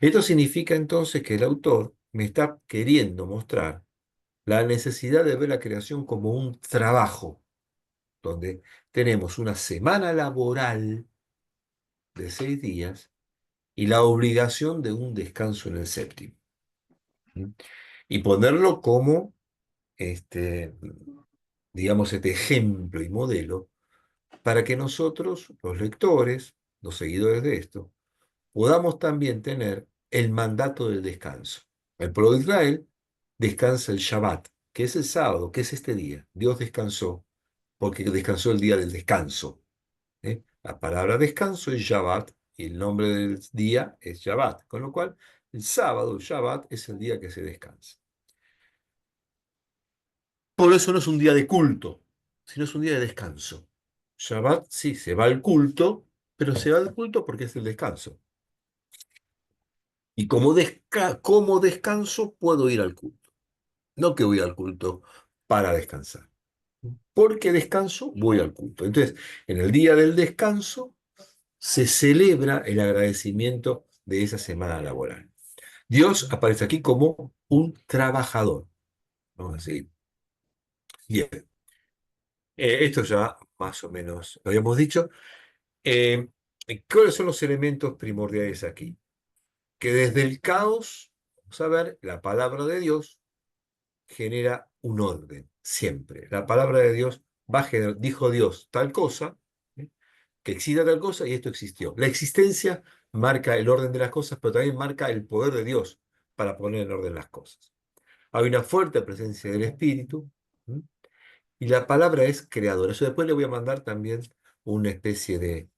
Esto significa entonces que el autor me está queriendo mostrar la necesidad de ver la creación como un trabajo, donde tenemos una semana laboral de 6 días y la obligación de un descanso en el séptimo. ¿Mm? Y ponerlo como este, digamos, este ejemplo y modelo para que nosotros, los lectores, los seguidores de esto, podamos también tener el mandato del descanso. El pueblo de Israel descansa el Shabbat, que es el sábado, que es este día. Dios descansó porque descansó el día del descanso. ¿Eh? La palabra descanso es Shabbat y el nombre del día es Shabbat, con lo cual el sábado, el Shabbat, es el día que se descansa. Por eso no es un día de culto, sino es un día de descanso. Shabbat, sí, se va al culto, pero se va al culto porque es el descanso. Y como descanso puedo ir al culto. No que voy al culto para descansar. Porque descanso, voy al culto. Entonces, en el día del descanso se celebra el agradecimiento de esa semana laboral. Dios aparece aquí como un trabajador. Vamos a decir, bien, esto ya más o menos lo habíamos dicho. Eh, ¿Cuáles son los elementos primordiales aquí? Que desde el caos, vamos a ver, la palabra de Dios genera un orden, siempre. La palabra de Dios va a generar, dijo Dios tal cosa, ¿eh? Que exista tal cosa y esto existió. La existencia marca el orden de las cosas, pero también marca el poder de Dios para poner en orden las cosas. Hay una fuerte presencia del Espíritu, ¿m? Y la palabra es creadora. Eso después le voy a mandar también una especie de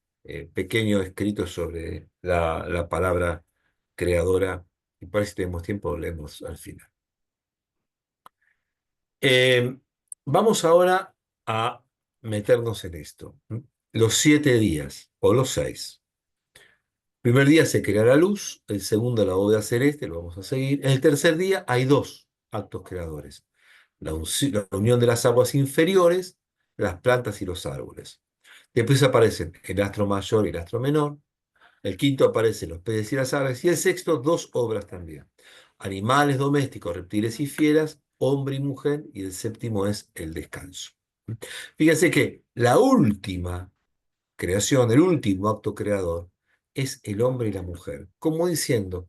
pequeño escrito sobre la palabra creadora. Y para si tenemos tiempo, lo leemos al final. Eh, Vamos ahora a meternos en esto. Los 7 días, o los 6. Primer día se crea la luz, el segundo la bóveda celeste, lo vamos a seguir. En el tercer día hay dos actos creadores. La unión de las aguas inferiores, las plantas y los árboles. Después aparecen el astro mayor y el astro menor. El quinto aparecen los peces y las aves. Y el sexto, dos obras también. Animales domésticos, reptiles y fieras, hombre y mujer. Y el séptimo es el descanso. Fíjense que la última creación, el último acto creador, es el hombre y la mujer. Como diciendo,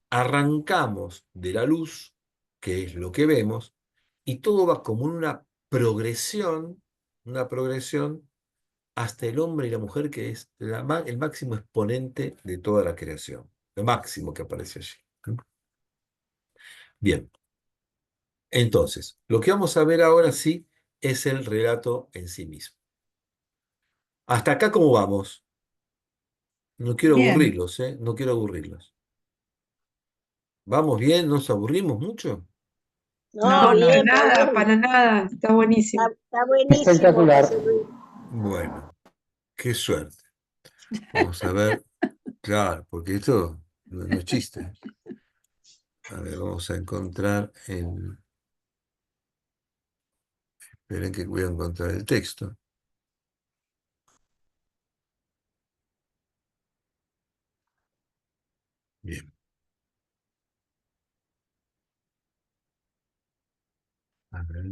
arrancamos de la luz, que es lo que vemos, y todo va como en una progresión hasta el hombre y la mujer, que es el máximo exponente de toda la creación, lo máximo que aparece allí. Bien, entonces, lo que vamos a ver ahora sí es el relato en sí mismo. Hasta acá, ¿cómo vamos? No quiero Bien. aburrirlos, ¿eh? No quiero aburrirlos. ¿Vamos bien? ¿Nos aburrimos mucho? No, No, no. bien, está bien. Para nada, está buenísimo. Está buenísimo, Espectacular. José Luis. Bueno, qué suerte. Vamos a ver, claro, porque esto no es chiste. A ver, vamos a encontrar en... Esperen que voy a encontrar el texto. Bien. A ver,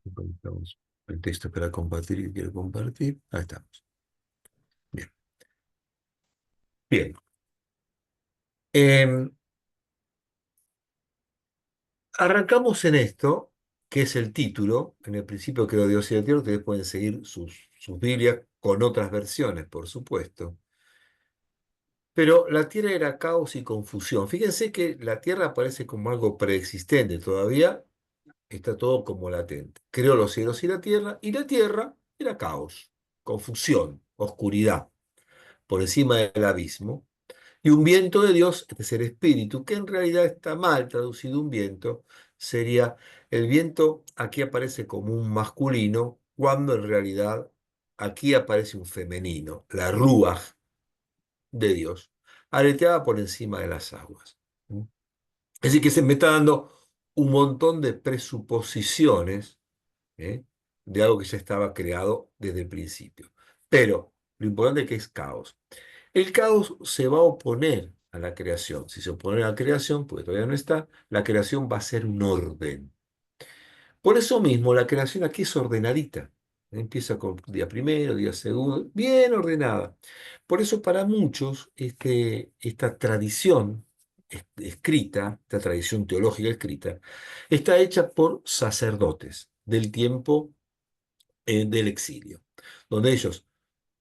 encontramos el texto para compartir y quiero compartir. Ahí estamos. Bien. Bien. Arrancamos en esto, que es el título. En el principio creó Dios y la tierra. Ustedes pueden seguir sus Biblias con otras versiones, por supuesto. Pero la tierra era caos y confusión. Fíjense que la tierra aparece como algo preexistente. Todavía está todo como latente. Creó los cielos y la tierra era caos, confusión, oscuridad, por encima del abismo. Y un viento de Dios, este es el espíritu, que en realidad está mal traducido un viento, sería el viento, aquí aparece como un masculino, cuando en realidad aquí aparece un femenino, la ruaj de Dios, aleteada por encima de las aguas. ¿Mm? Es decir, que se me está dando un montón de presuposiciones, ¿eh? De algo que ya estaba creado desde el principio. Pero lo importante es que es caos. El caos se va a oponer a la creación. Si se opone a la creación, porque todavía no está, la creación va a ser un orden. Por eso mismo, la creación aquí es ordenadita. Empieza con día primero, día segundo, bien ordenada. Por eso para muchos esta tradición escrita, esta tradición teológica escrita, está hecha por sacerdotes del tiempo del exilio, donde ellos,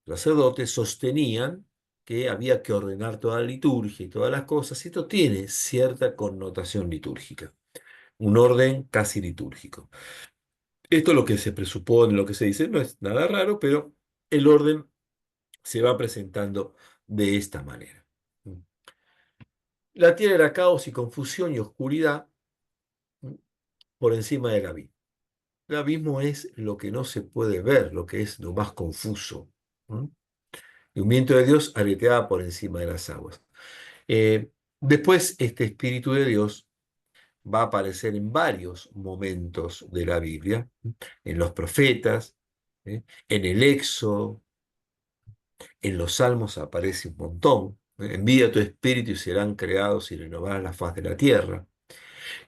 sacerdotes, sostenían que había que ordenar toda la liturgia y todas las cosas, y esto tiene cierta connotación litúrgica, un orden casi litúrgico. Esto es lo que se presupone, lo que se dice, no es nada raro, pero el orden se va presentando de esta manera. La tierra era caos y confusión y oscuridad por encima del abismo. El abismo es lo que no se puede ver, lo que es lo más confuso. Y un viento de Dios aleteaba por encima de las aguas. Eh, Después, este Espíritu de Dios va a aparecer en varios momentos de la Biblia, en los profetas, en el Éxodo, en los Salmos aparece un montón. Envía tu espíritu y serán creados y renovarán la faz de la tierra.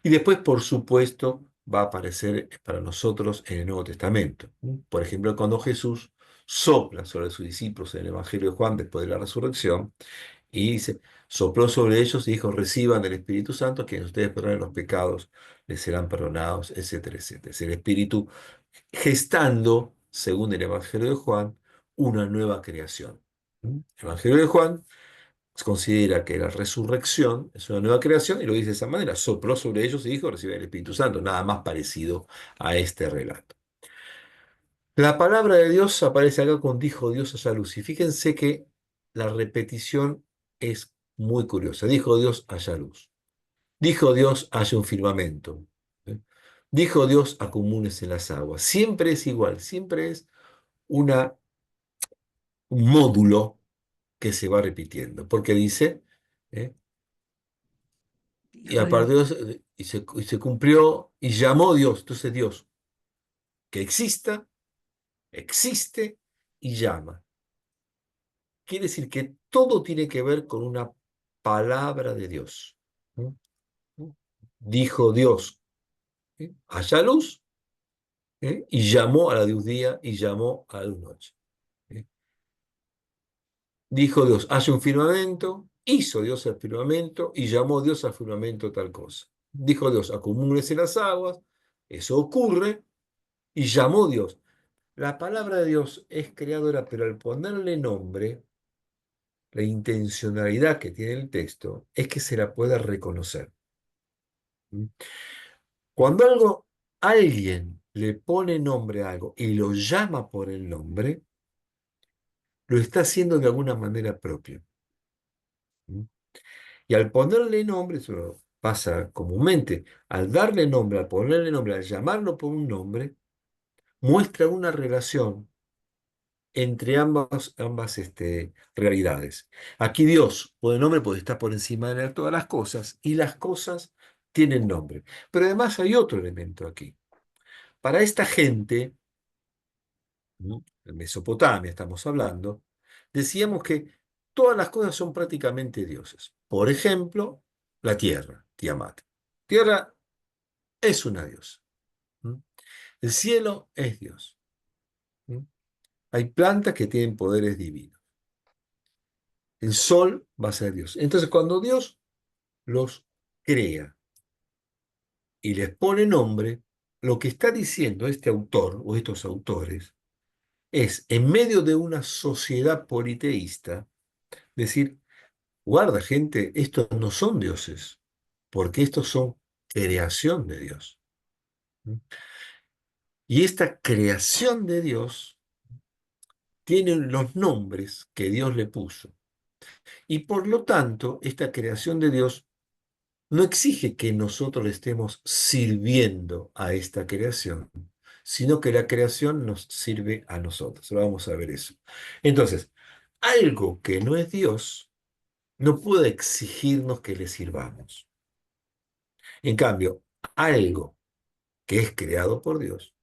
Y después, por supuesto, va a aparecer para nosotros en el Nuevo Testamento. Por ejemplo, cuando Jesús sopla sobre sus discípulos en el Evangelio de Juan después de la resurrección, y dice, sopló sobre ellos y dijo, reciban del Espíritu Santo, quienes ustedes perdonen los pecados, les serán perdonados, etcétera, etcétera. Es el Espíritu gestando, según el Evangelio de Juan, una nueva creación. El Evangelio de Juan se considera que la resurrección es una nueva creación y lo dice de esa manera, sopló sobre ellos y dijo, reciban el Espíritu Santo, nada más parecido a este relato. La palabra de Dios aparece acá con dijo Dios haya luz. Y fíjense que la repetición es muy curiosa. Dijo Dios haya luz. Dijo Dios haya un firmamento. ¿Eh? Dijo Dios acumúlese en las aguas. Siempre es igual, siempre es una, un módulo que se va repitiendo. Porque dice, ¿eh? Y Dijo aparte Dios. Dios, y se cumplió, y llamó Dios. Entonces Dios, que exista, existe y llama. Quiere decir que todo tiene que ver con una palabra de Dios. ¿Mm? Dijo Dios, haya luz, y llamó a la luz día y llamó a la luz noche. ¿Eh? Dijo Dios, haya un firmamento, hizo Dios el firmamento y llamó Dios al firmamento tal cosa. Dijo Dios, acumúlense las aguas, eso ocurre, y llamó Dios. La palabra de Dios es creadora, pero al ponerle nombre, la intencionalidad que tiene el texto es que se la pueda reconocer. ¿Mm? Cuando alguien le pone nombre a algo y lo llama por el nombre, lo está haciendo de alguna manera propia. ¿Mm? Y al ponerle nombre, eso pasa comúnmente, al darle nombre, al ponerle nombre, al llamarlo por un nombre, muestra una relación entre ambas realidades. Aquí Dios pone nombre porque está por encima de todas las cosas y las cosas tienen nombre. Pero además hay otro elemento aquí. Para esta gente, ¿no? En Mesopotamia estamos hablando, decíamos que todas las cosas son prácticamente dioses. Por ejemplo, la tierra, Tiamat. Tierra es una diosa. ¿Mm? El cielo es Dios. ¿Mm? Hay plantas que tienen poderes divinos. El sol va a ser Dios. Entonces, cuando Dios los crea y les pone nombre, lo que está diciendo este autor o estos autores es, en medio de una sociedad politeísta, decir, guarda gente, estos no son dioses, porque estos son creación de Dios. ¿Mm? Y esta creación de Dios tiene los nombres que Dios le puso. Y por lo tanto, esta creación de Dios no exige que nosotros le estemos sirviendo a esta creación, sino que la creación nos sirve a nosotros. Ahora vamos a ver eso. Entonces, algo que no es Dios no puede exigirnos que le sirvamos. En cambio, algo que es creado por Dios,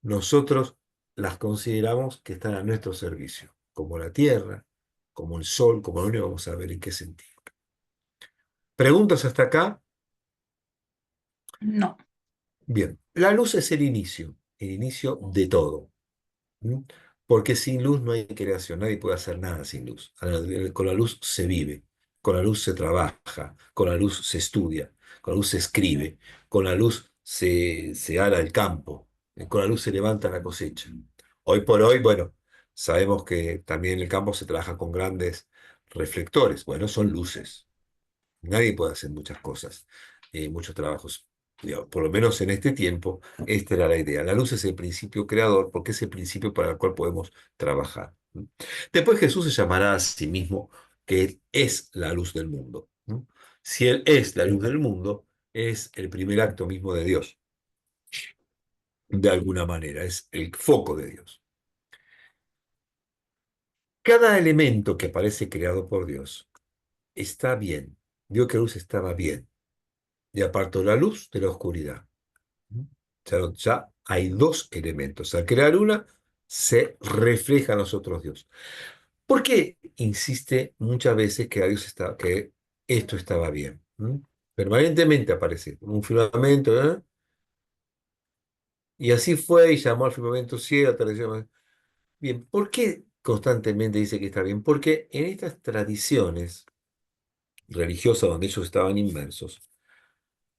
nosotros las consideramos que están a nuestro servicio, como la tierra, como el sol, como la luna, vamos a ver en qué sentido. ¿Preguntas hasta acá? No. Bien, la luz es el inicio de todo. ¿Mm? Porque sin luz no hay creación, nadie puede hacer nada sin luz. Con la luz se vive, con la luz se trabaja, con la luz se estudia, con la luz se escribe, con la luz se ara el campo, con la luz se levanta la cosecha. Hoy por hoy, bueno, sabemos que también en el campo se trabaja con grandes reflectores. Bueno, son luces. Nadie puede hacer muchas cosas, muchos trabajos. Digo, por lo menos en este tiempo, esta era la idea. La luz es el principio creador porque es el principio para el cual podemos trabajar. Después Jesús se llamará a sí mismo que Él es la luz del mundo. ¿No? Si Él es la luz del mundo, es el primer acto mismo de Dios, de alguna manera, es el foco de Dios. Cada elemento que aparece creado por Dios está bien. Vio que la luz estaba bien. y apartó la luz de la oscuridad. Ya hay dos elementos. Al crear una, se refleja en los otros Dios. ¿Por qué insiste muchas veces que, que esto estaba bien? Permanentemente aparece un firmamento, y así fue y llamó al firmamento cielo, atardeció. Bien, ¿por qué constantemente dice que está bien? Porque en estas tradiciones religiosas donde ellos estaban inmersos,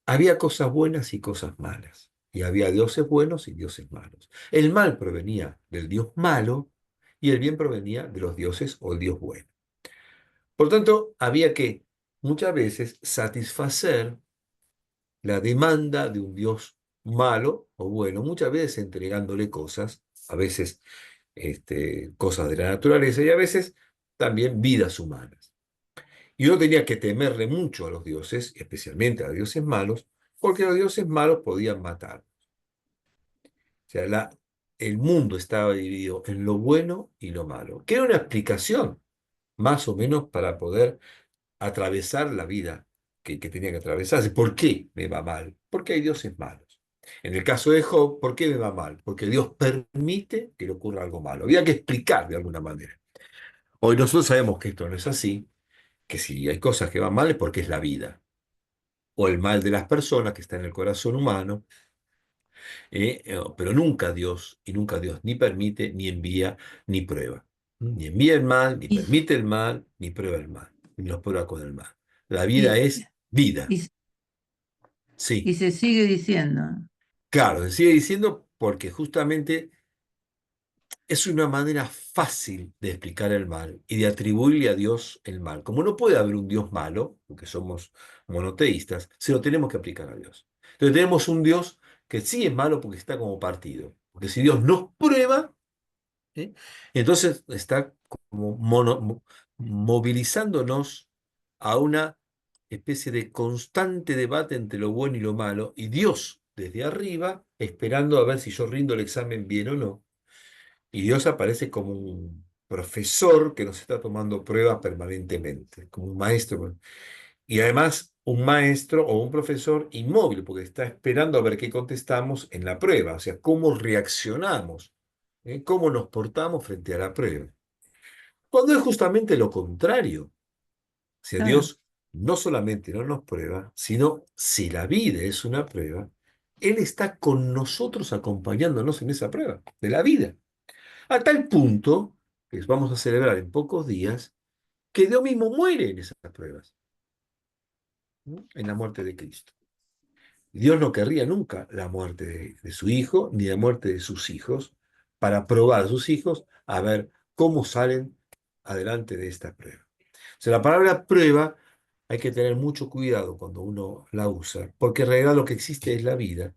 había cosas buenas y cosas malas. Y había dioses buenos y dioses malos. El mal provenía del dios malo y el bien provenía de los dioses o el dios bueno. Por tanto, había que muchas veces satisfacer la demanda de un dios malo o bueno, muchas veces entregándole cosas, a veces cosas de la naturaleza y a veces también vidas humanas. Y uno tenía que temerle mucho a los dioses, especialmente a los dioses malos, porque los dioses malos podían matar. O sea, el mundo estaba dividido en lo bueno y lo malo, que era una explicación, más o menos, para poder atravesar la vida que tenía que atravesarse. ¿Por qué me va mal? Porque hay dioses malos. En el caso de Job, ¿por qué me va mal? Porque Dios permite que le ocurra algo malo. Había que explicar de alguna manera. Hoy nosotros sabemos que esto no es así, que si hay cosas que van mal es porque es la vida, o el mal de las personas que está en el corazón humano, pero nunca Dios, y nunca Dios ni permite, ni envía, ni prueba. Ni envía el mal, ni Y, permite el mal, ni prueba el mal, ni los prueba con el mal. La vida y, es vida, y, sí. y se sigue diciendo. Claro, se sigue diciendo porque justamente es una manera fácil de explicar el mal y de atribuirle a Dios el mal. Como no puede haber un Dios malo, porque somos monoteístas, se lo tenemos que aplicar a Dios. Entonces tenemos un Dios que sí es malo porque está como partido. Porque si Dios nos prueba, ¿sí? Entonces está como movilizándonos a una especie de constante debate entre lo bueno y lo malo, y Dios desde arriba esperando a ver si yo rindo el examen bien o no. Y Dios aparece como un profesor que nos está tomando pruebas permanentemente, como un maestro. Y además un maestro o un profesor inmóvil, porque está esperando a ver qué contestamos en la prueba, o sea, cómo reaccionamos, cómo nos portamos frente a la prueba. Cuando es justamente lo contrario, o sea, Claro. Dios no solamente no nos prueba, sino si la vida es una prueba, Él está con nosotros acompañándonos en esa prueba de la vida. A tal punto, que vamos a celebrar en pocos días, que Dios mismo muere en esas pruebas, ¿no? En la muerte de Cristo. Dios no querría nunca la muerte de su hijo, ni la muerte de sus hijos, para probar a sus hijos a ver cómo salen adelante de esta prueba. O sea, la palabra prueba hay que tener mucho cuidado cuando uno la usa, porque en realidad lo que existe es la vida,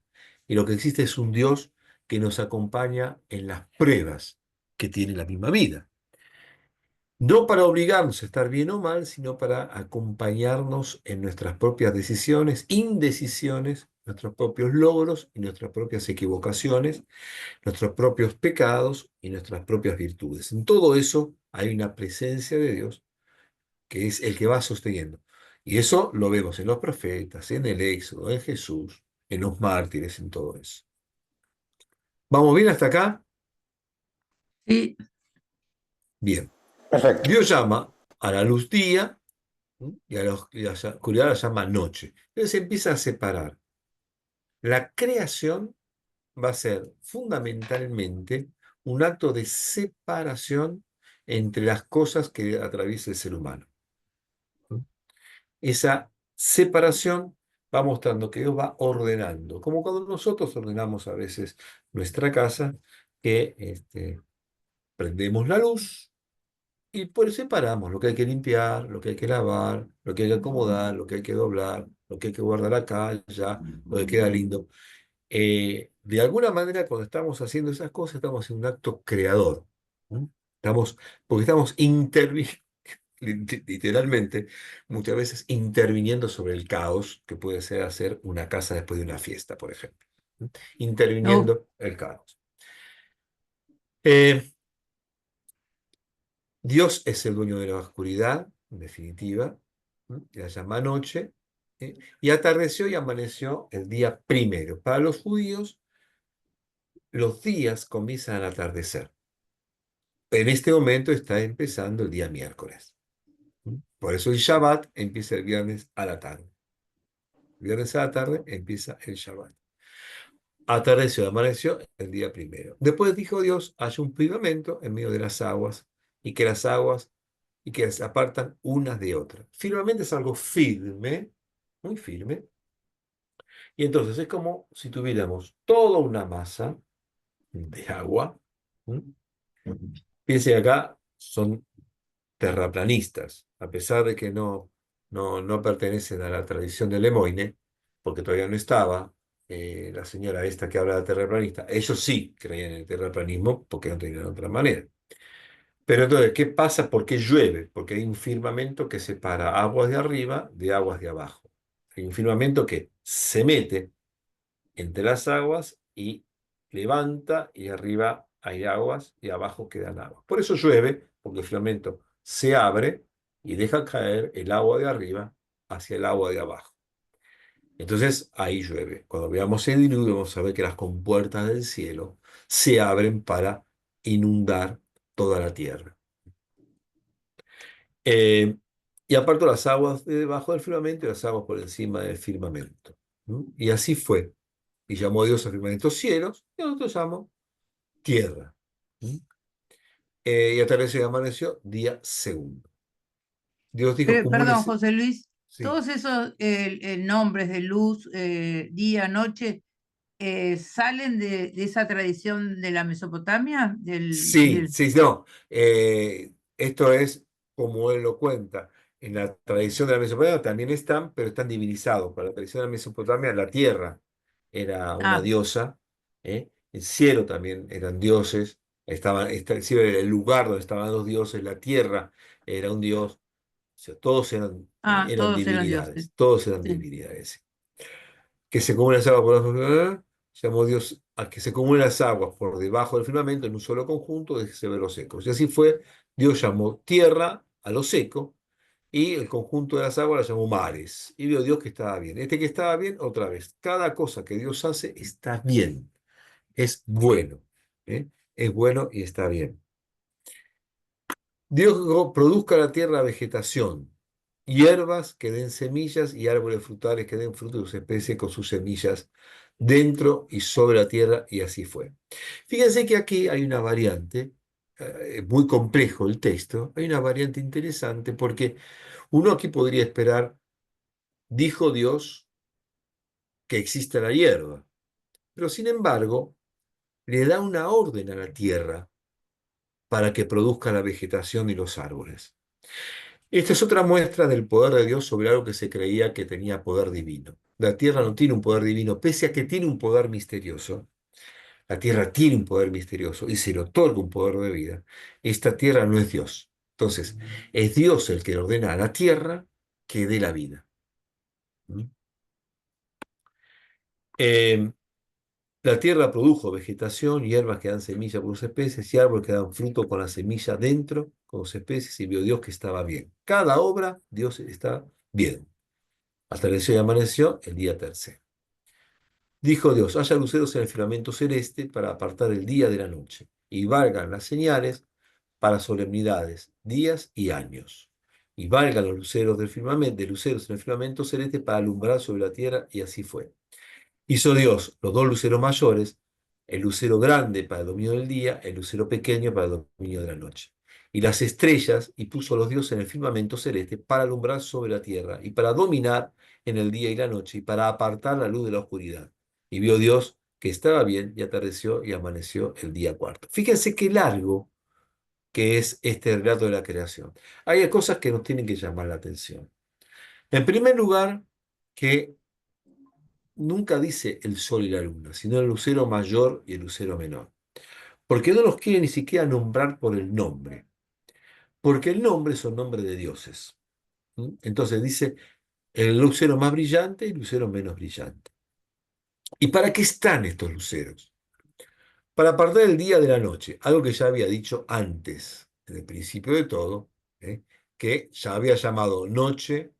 y lo que existe es un Dios que nos acompaña en las pruebas que tiene la misma vida. No para obligarnos a estar bien o mal, sino para acompañarnos en nuestras propias decisiones, indecisiones, nuestros propios logros y nuestras propias equivocaciones, nuestros propios pecados y nuestras propias virtudes. En todo eso hay una presencia de Dios que es el que va sosteniendo. Y eso lo vemos en los profetas, en el Éxodo, en Jesús, en los mártires, en todo eso. ¿Vamos bien hasta acá? Sí, Bien. Perfecto. Dios llama a la luz día, ¿sí? Y a la oscuridad la llama noche. Entonces se empieza a separar. La creación va a ser fundamentalmente un acto de separación entre las cosas que atraviesa el ser humano. ¿Sí? Esa separación va mostrando que Dios va ordenando, como cuando nosotros ordenamos a veces nuestra casa, que prendemos la luz. Y pues separamos lo que hay que limpiar, lo que hay que lavar, lo que hay que acomodar, lo que hay que doblar, lo que hay que guardar acá, allá, lo que queda lindo. De alguna manera, cuando estamos haciendo esas cosas, estamos haciendo un acto creador. ¿No? Porque estamos literalmente, muchas veces interviniendo sobre el caos que puede ser hacer una casa después de una fiesta, por ejemplo. ¿No? no, Interviniendo el caos. Eh, Dios es el dueño de la oscuridad, en definitiva, ¿no? La llama noche, Y atardeció y amaneció el día primero. Para los judíos, los días comienzan al atardecer. En este momento está empezando el día miércoles. Por eso el Shabbat empieza el viernes a la tarde. Viernes a la tarde empieza el Shabbat. Atardeció, amaneció el día primero. Después dijo Dios, haya un firmamento en medio de las aguas y que las aguas y que se apartan unas de otras. Firmamente es algo firme, muy firme. Y entonces es como si tuviéramos toda una masa de agua. ¿Mm? Piense que acá son terraplanistas, a pesar de que no pertenecen a la tradición de Lemoyne, porque todavía no estaba la señora esta que habla de terraplanista. Ellos sí creían en el terraplanismo porque no tenían otra manera. Pero entonces, ¿qué pasa? ¿Por qué llueve? Porque hay un firmamento que separa aguas de arriba de aguas de abajo. Hay un firmamento que se mete entre las aguas y levanta, y arriba hay aguas y abajo quedan aguas. Por eso llueve, porque el filamento se abre y deja caer el agua de arriba hacia el agua de abajo. Entonces ahí llueve. Cuando veamos el diluvio, vamos a ver que las compuertas del cielo se abren para inundar toda la tierra. Eh, y apartó las aguas de debajo del firmamento y las aguas por encima del firmamento. ¿No? Y así fue. Y llamó Dios al firmamento cielos, y nosotros llamamos tierra. ¿Mm? Y atardeció y amaneció día segundo. Dios dijo, Perdón, comunes. José Luis, Sí, todos esos nombres de luz, día, noche, ¿salen de esa tradición de la Mesopotamia? sí, sí, no. Esto es como él lo cuenta. En la tradición de la Mesopotamia también están, pero están divinizados. Para la tradición de la Mesopotamia, la tierra era una Ah, diosa, ¿eh? El cielo también eran dioses. El cielo era el lugar donde estaban los dioses, la tierra era un dios. O sea, todos eran todos eran dioses. divinidades, todos eran Sí. divinidades. Que se acumulen las aguas llamó Dios a que se acumulen las aguas por debajo del firmamento en un solo conjunto, déjese ver los secos. Y así fue, Dios llamó tierra a lo seco, y el conjunto de las aguas las llamó mares. Y vio Dios que estaba bien. Este que estaba bien, otra vez. Cada cosa que Dios hace está bien, es bueno. ¿Eh? Es bueno y está bien. Dios produzca la tierra vegetación, hierbas que den semillas y árboles frutales que den frutos de sus especies con sus semillas dentro y sobre la tierra, y así fue. Fíjense que aquí hay una variante, muy complejo el texto, hay una variante interesante porque uno aquí podría esperar, dijo Dios que exista la hierba, pero sin embargo le da una orden a la tierra para que produzca la vegetación y los árboles. Esta es otra muestra del poder de Dios sobre algo que se creía que tenía poder divino. La tierra no tiene un poder divino, pese a que tiene un poder misterioso. La tierra tiene un poder misterioso y se le otorga un poder de vida. Esta tierra no es Dios. Entonces, es Dios el que ordena a la tierra que dé la vida. ¿Mm? Eh, la tierra produjo vegetación, hierbas que dan semilla por sus especies y árboles que dan fruto con la semilla dentro, con sus especies, y vio Dios que estaba bien. Cada obra, Dios está bien. Atardeció y amaneció el día tercero. Dijo Dios, haya luceros en el firmamento celeste para apartar el día de la noche, y valgan las señales para solemnidades, días y años. Y valgan los luceros del firmamento, de luceros en el firmamento celeste para alumbrar sobre la tierra, y así fue. Hizo Dios los dos luceros mayores, el lucero grande para el dominio del día, el lucero pequeño para el dominio de la noche. Y las estrellas, y puso los dioses en el firmamento celeste para alumbrar sobre la tierra, y para dominar en el día y la noche, y para apartar la luz de la oscuridad. Y vio Dios que estaba bien, y atardeció y amaneció el día cuarto. Fíjense qué largo que es este relato de la creación. Hay cosas que nos tienen que llamar la atención. En primer lugar, que nunca dice el sol y la luna, sino el lucero mayor y el lucero menor. Porque no los quiere ni siquiera nombrar por el nombre. Porque el nombre son nombres de dioses. ¿Mm? Entonces dice el lucero más brillante y el lucero menos brillante. ¿Y para qué están estos luceros? Para apartar el día de la noche, algo que ya había dicho antes, en el principio de todo, ¿eh? Que ya había llamado noche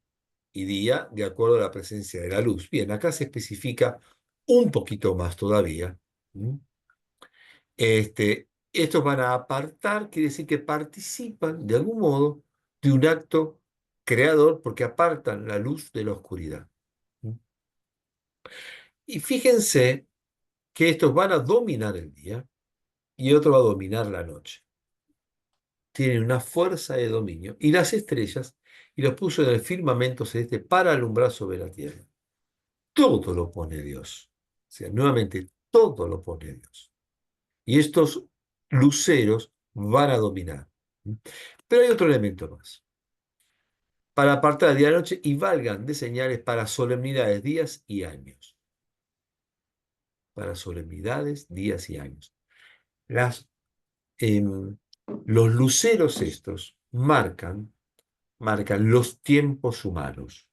y día de acuerdo a la presencia de la luz. Bien, acá se especifica un poquito más todavía. ¿Mm? Estos van a apartar, quiere decir que participan de algún modo de un acto creador porque apartan la luz de la oscuridad. ¿Mm? Y fíjense que estos van a dominar el día y otro va a dominar la noche. Tienen una fuerza de dominio. Y las estrellas, y los puso en el firmamento celeste para alumbrar sobre la tierra. Todo lo pone Dios. O sea, nuevamente, todo lo pone Dios. Y estos luceros van a dominar. Pero hay otro elemento más. Para apartar el día y la noche y valgan de señales para solemnidades, días y años. Para solemnidades, días y años. Las, em, los luceros estos marcan los tiempos humanos.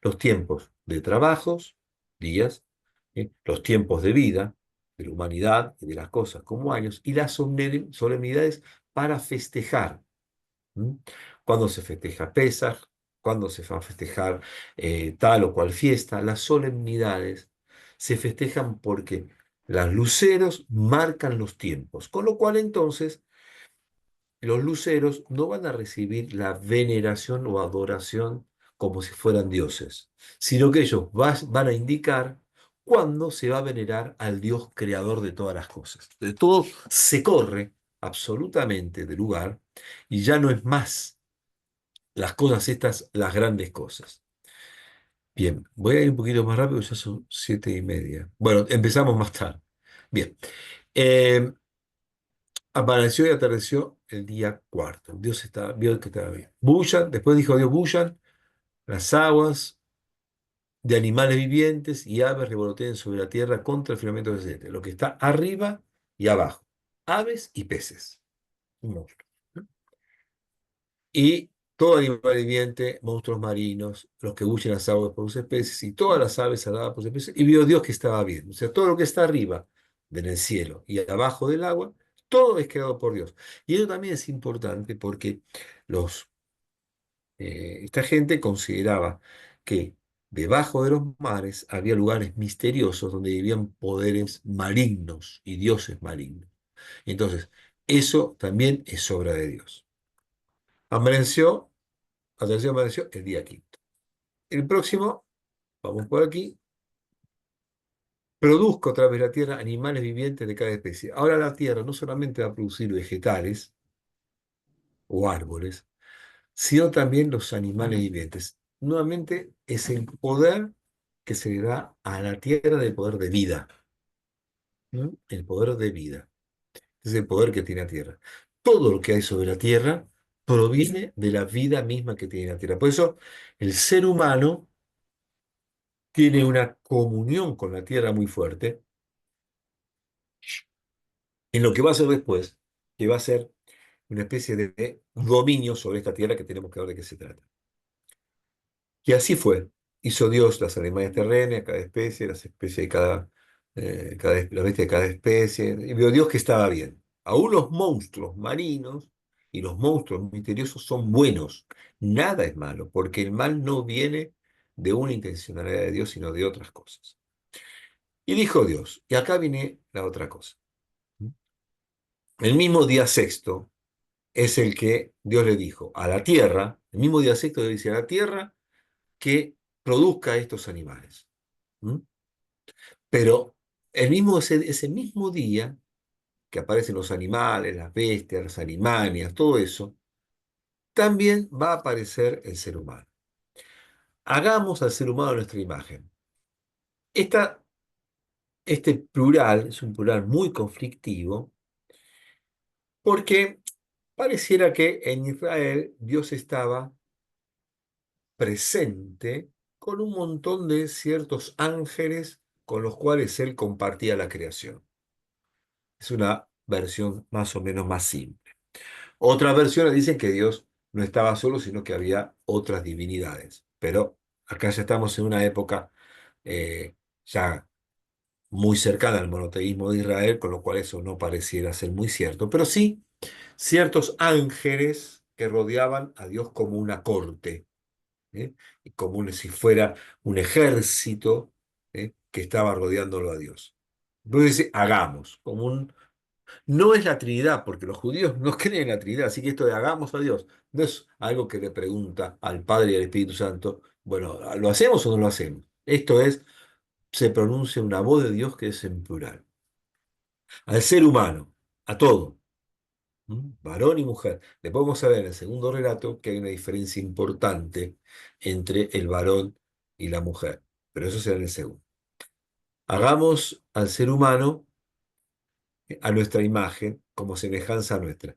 Los tiempos de trabajos, días, los tiempos de vida, de la humanidad y de las cosas como años, y las solemnidades para festejar. ¿Mm? Cuando se festeja Pesaj, cuando se va a festejar tal o cual fiesta, las solemnidades se festejan porque los luceros marcan los tiempos, con lo cual entonces los luceros no van a recibir la veneración o adoración como si fueran dioses, sino que ellos van a indicar cuándo se va a venerar al Dios creador de todas las cosas. De todo se corre absolutamente de lugar y ya no es más las cosas estas las grandes cosas. Bien, voy a ir un poquito más rápido, ya son 7:30. Bueno, empezamos más tarde. Bien. Eh, Apareció y atardeció el día cuarto. Vio que estaba bien. Bullan, después dijo Dios, bullan las aguas de animales vivientes y aves revoloteen sobre la tierra contra el firmamento celeste, lo que está arriba y abajo, aves y peces. Un monstruo. Y todo animal viviente, monstruos marinos, los que bullen las aguas por sus especies, y todas las aves aladas por sus especies, y vio Dios que estaba bien. O sea, todo lo que está arriba en el cielo y abajo del agua, todo es creado por Dios. Y eso también es importante porque los, esta gente consideraba que debajo de los mares había lugares misteriosos donde vivían poderes malignos y dioses malignos. Entonces, eso también es obra de Dios. Amaneció. Atención, amaneció el día quinto. El próximo, vamos por aquí, produzca otra vez la tierra animales vivientes de cada especie. Ahora la tierra no solamente va a producir vegetales o árboles, sino también los animales vivientes. Nuevamente es el poder que se le da a la tierra del poder de vida. ¿No? El poder de vida. Es el poder que tiene la tierra. Todo lo que hay sobre la tierra proviene de la vida misma que tiene la tierra. Por eso el ser humano tiene una comunión con la tierra muy fuerte en lo que va a ser después, que va a ser una especie de dominio sobre esta tierra que tenemos que ver de qué se trata. Y así fue. Hizo Dios las animales terrenas, cada especie, las especies de la bestia de cada especie, y vio Dios que estaba bien. Aún los monstruos marinos y los monstruos misteriosos son buenos. Nada es malo, porque el mal no viene de una intencionalidad de Dios, sino de otras cosas. Y dijo Dios, y acá viene la otra cosa. El mismo día sexto es el que Dios le dijo a la tierra, el mismo día sexto le dice a la tierra que produzca estos animales. ¿Mm? Pero ese mismo día que aparecen los animales, las bestias, las animanias, todo eso, también va a aparecer el ser humano. Hagamos al ser humano nuestra imagen. Esta, este plural es un plural muy conflictivo porque pareciera que en Israel Dios estaba presente con un montón de ciertos ángeles con los cuales él compartía la creación. Es una versión más o menos más simple. Otras versiones dicen que Dios no estaba solo, sino que había otras divinidades. Pero acá ya estamos en una época ya muy cercana al monoteísmo de Israel, con lo cual eso no pareciera ser muy cierto. Pero sí, ciertos ángeles que rodeaban a Dios como una corte. ¿eh? Y como si fuera un ejército, que estaba rodeándolo a Dios. Entonces dice, hagamos, no es la Trinidad, porque los judíos no creen en la Trinidad, así que esto de hagamos a Dios no es algo que le pregunta al Padre y al Espíritu Santo, bueno, ¿lo hacemos o no lo hacemos? Esto es, se pronuncia una voz de Dios que es en plural. Al ser humano, a todo, varón y mujer. Le podemos saber en el segundo relato que hay una diferencia importante entre el varón y la mujer, pero eso será en el segundo. Hagamos al ser humano a nuestra imagen, como semejanza nuestra.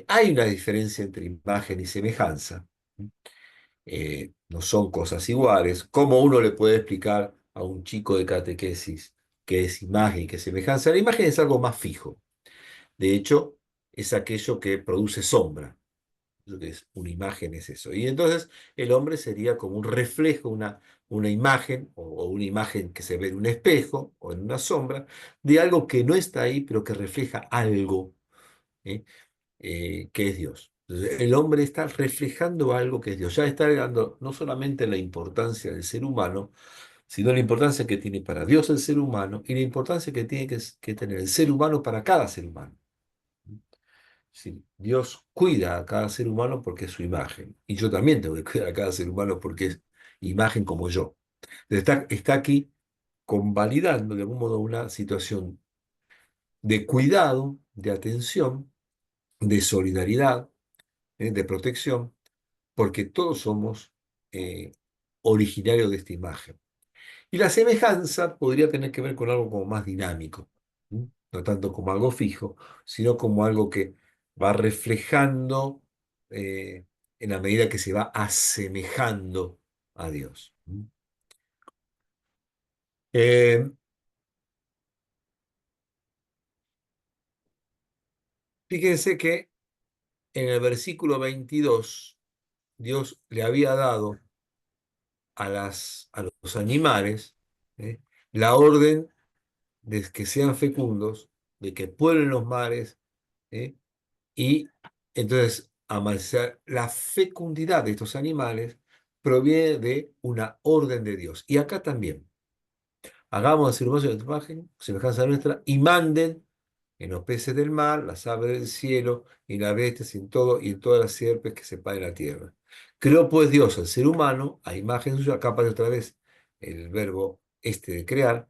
Hay una diferencia entre imagen y semejanza. No son cosas iguales. ¿Cómo uno le puede explicar a un chico de catequesis qué es imagen y qué es semejanza? La imagen es algo más fijo. De hecho, es aquello que produce sombra. Lo que es una imagen es eso. Y entonces el hombre sería como un reflejo, una imagen, o una imagen que se ve en un espejo o en una sombra, de algo que no está ahí, pero que refleja algo. ¿Eh? Que es Dios. Entonces, el hombre está reflejando algo que es Dios. Ya está dando no solamente la importancia del ser humano, sino la importancia que tiene para Dios el ser humano y la importancia que tiene que tener el ser humano para cada ser humano. Sí, Dios cuida a cada ser humano porque es su imagen. Y yo también tengo que cuidar a cada ser humano porque es imagen como yo. Entonces, está aquí convalidando de algún modo una situación de cuidado, de atención, de solidaridad, de protección, porque todos somos eh, originarios de esta imagen. Y la semejanza podría tener que ver con algo como más dinámico, ¿sí? No tanto como algo fijo, sino como algo que va reflejando eh, en la medida que se va asemejando a Dios. Eh, Fíjense que en el versículo 22 Dios le había dado a los animales, ¿eh? La orden de que sean fecundos, de que pueblen los mares, ¿eh? Y entonces, la fecundidad de estos animales proviene de una orden de Dios. Y acá también, hagamos al ser humano a nuestra imagen, semejanza nuestra, y manden en los peces del mar, las aves del cielo, y en las bestias, y en todo, y en todas las sierpes que se paran en la tierra. Creó pues Dios al ser humano, a imagen suya, acá aparece otra vez el verbo este de crear,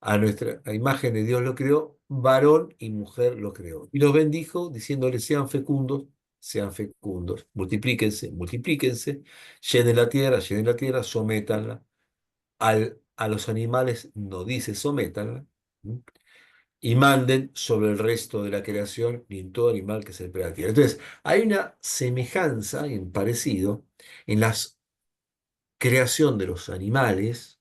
a imagen de Dios lo creó, varón y mujer lo creó. Y los bendijo diciéndoles, sean fecundos, multiplíquense, multiplíquense, llenen la tierra, sométanla. A los animales no dice sométanla, ¿m? Y manden sobre el resto de la creación y en todo animal que se le la tierra. Entonces, hay una semejanza y un parecido en la creación de los animales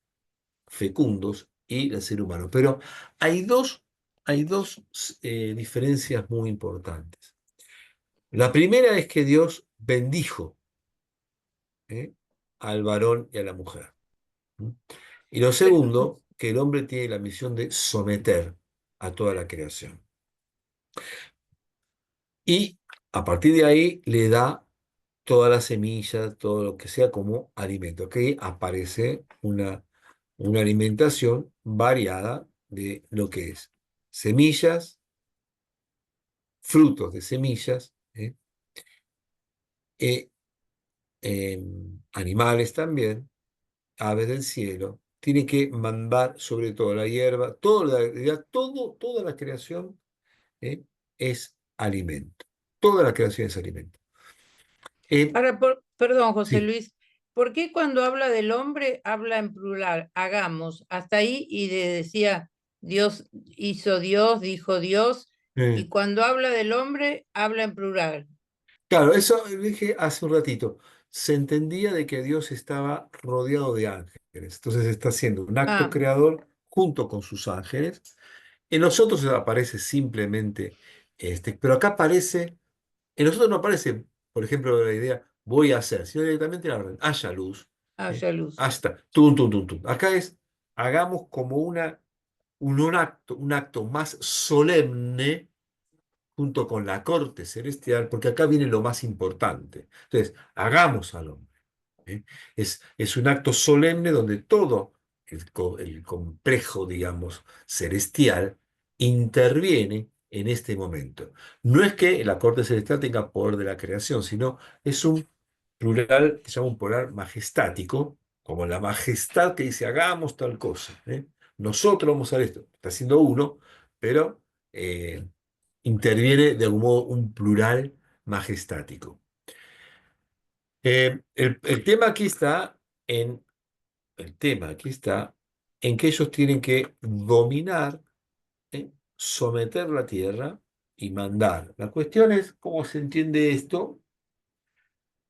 fecundos y el ser humano. Pero hay dos diferencias muy importantes. La primera es que Dios bendijo, ¿eh? Al varón y a la mujer. ¿Mm? Y lo segundo, que el hombre tiene la misión de someter a toda la creación. Y a partir de ahí le da todas las semillas, todo lo que sea como alimento. Aquí aparece una alimentación variada de lo que es semillas, frutos de semillas, eh, animales también, aves del cielo. Tiene que mandar sobre todo la hierba, toda la creación ¿eh? Es alimento. Toda la creación es alimento. Ahora, perdón, José Sí. Luis, ¿por qué cuando habla del hombre habla en plural? Hagamos, hasta ahí y decía Dios hizo Dios, dijo Dios, y cuando habla del hombre habla en plural. Claro, eso dije hace un ratito. Se entendía de que Dios estaba rodeado de ángeles. Entonces está haciendo un acto Ah, creador junto con sus ángeles. En nosotros aparece simplemente pero acá aparece, en nosotros no aparece, por ejemplo, la idea voy a hacer, sino directamente la orden, haya luz. ¿Eh? haya luz. Hasta, tum, tum, tum, tum. Acá es, hagamos como un acto más solemne junto con la corte celestial, porque acá viene lo más importante. Entonces, hagamos al hombre. ¿eh? Es un acto solemne donde todo el complejo, digamos, celestial interviene en este momento. No es que la corte celestial tenga poder de la creación, sino es un plural que se llama un plural majestático, como la majestad que dice hagamos tal cosa, ¿eh? Nosotros vamos a hacer esto. Está haciendo uno, pero interviene de algún modo un plural majestático. El tema aquí está en, el tema aquí está en que ellos tienen que dominar, someter la tierra y mandar. La cuestión es cómo se entiende esto,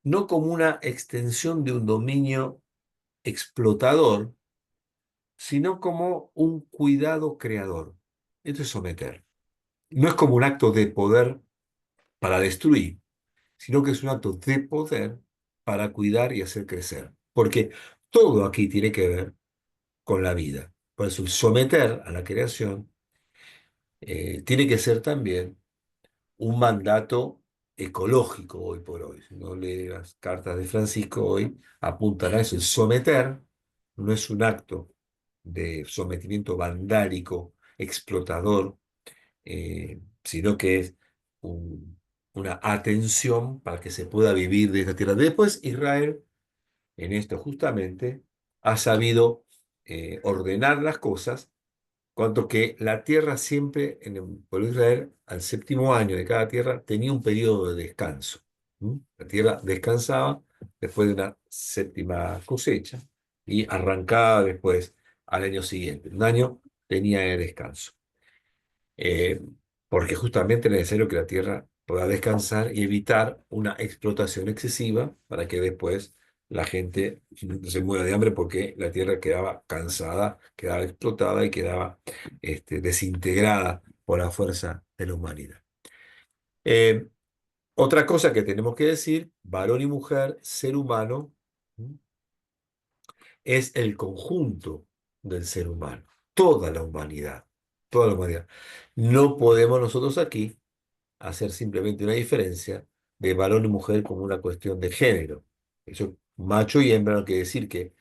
no como una extensión de un dominio explotador, sino como un cuidado creador. Esto es someter. No es como un acto de poder para destruir, sino que es un acto de poder para cuidar y hacer crecer. Porque todo aquí tiene que ver con la vida. Por eso el someter a la creación tiene que ser también un mandato ecológico hoy por hoy. Si no lee las cartas de Francisco hoy, apuntan a eso. El someter no es un acto de sometimiento vandálico, explotador, sino que es una atención para que se pueda vivir de esta tierra. Después Israel, en esto justamente, ha sabido ordenar las cosas, cuanto que la tierra siempre, en el pueblo de Israel, al séptimo año de cada tierra, tenía un periodo de descanso. La tierra descansaba después de una séptima cosecha y arrancaba después al año siguiente. Un año tenía de descanso. Eh, Porque justamente es necesario que la tierra pueda descansar y evitar una explotación excesiva para que después la gente no se muera de hambre porque la tierra quedaba cansada, quedaba explotada y quedaba desintegrada por la fuerza de la humanidad. Eh, Otra cosa que tenemos que decir, varón y mujer, ser humano, ¿m? Es el conjunto del ser humano, toda la humanidad, toda la humanidad. No podemos nosotros aquí hacer simplemente una diferencia de varón y mujer como una cuestión de género. Eso, macho y hembra no quiere decir que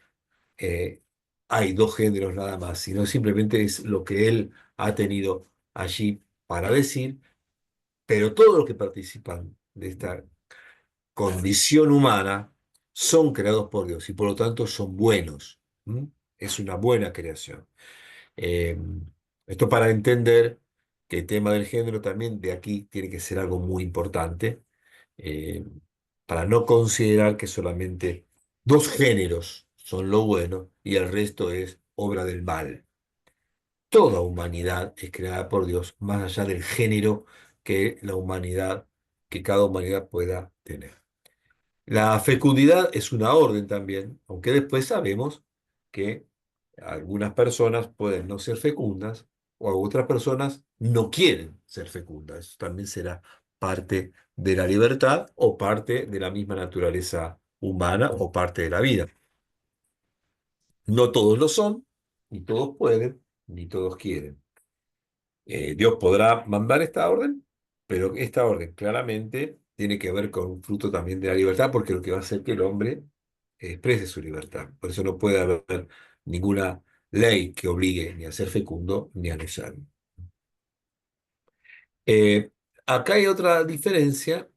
eh, hay dos géneros nada más, sino simplemente es lo que él ha tenido allí para decir, pero todos los que participan de esta condición humana son creados por Dios y por lo tanto son buenos. ¿M? Es una buena creación. Eh, Esto para entender que el tema del género también de aquí tiene que ser algo muy importante, eh, para no considerar que solamente dos géneros son lo bueno y el resto es obra del mal. Toda humanidad es creada por Dios, más allá del género que la humanidad, que cada humanidad pueda tener. La fecundidad es una orden también, aunque después sabemos que algunas personas pueden no ser fecundas o otras personas no quieren ser fecundas. Eso también será parte de la libertad o parte de la misma naturaleza humana o parte de la vida. No todos lo son, ni todos pueden, ni todos quieren. Dios podrá mandar esta orden, pero esta orden claramente tiene que ver con un fruto también de la libertad, porque lo que va a hacer que el hombre exprese su libertad. Por eso no puede haber ninguna ley que obligue ni a ser fecundo ni a no serlo. Eh, Acá hay otra diferencia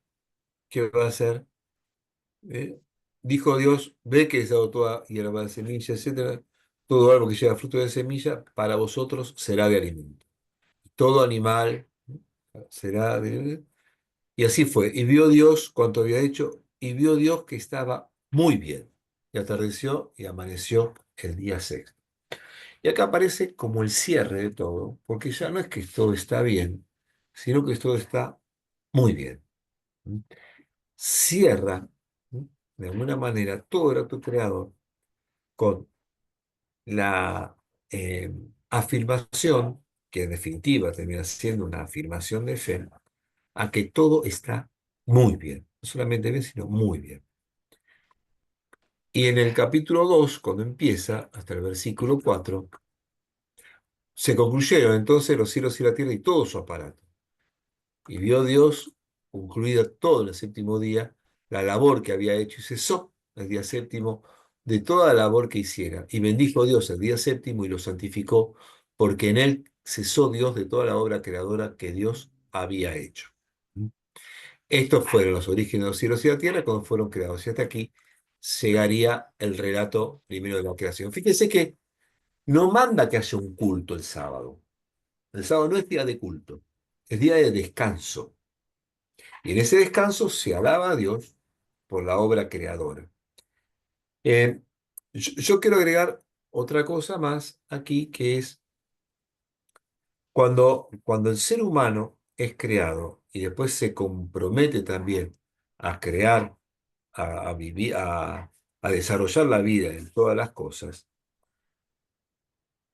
que va a ser, eh, dijo Dios, ve que he dado toda hierba de semilla, etcétera, todo árbol que lleva fruto de semilla, para vosotros será de alimento. Todo animal será de... Y así fue. Y vio Dios cuanto había hecho, y vio Dios que estaba muy bien. Y atardeció y amaneció el día sexto. Y acá aparece como el cierre de todo, porque ya no es que todo está bien, sino que todo está muy bien. ¿Mm? Cierra, ¿mm?, de alguna manera todo el acto creador con la afirmación, que en definitiva termina siendo una afirmación de fe, a que todo está muy bien. No solamente bien, sino muy bien. Y en el capítulo 2 cuando empieza, hasta el versículo 4 se concluyeron entonces los cielos y la tierra y todo su aparato. Y vio Dios, concluida todo en el séptimo día, la labor que había hecho y cesó el día séptimo, de toda la labor que hiciera. Y bendijo Dios el día séptimo y lo santificó, porque en él cesó Dios de toda la obra creadora que Dios había hecho. Estos fueron los orígenes de los cielos y la tierra cuando fueron creados. Y hasta aquí llegaría el relato primero de la creación. Fíjense que no manda que haya un culto el sábado. El sábado no es día de culto, es día de descanso. Y en ese descanso se alaba a Dios por la obra creadora. Eh, yo quiero agregar otra cosa más aquí, que es cuando el ser humano es creado y después se compromete también a crear, a vivir, a desarrollar la vida en todas las cosas,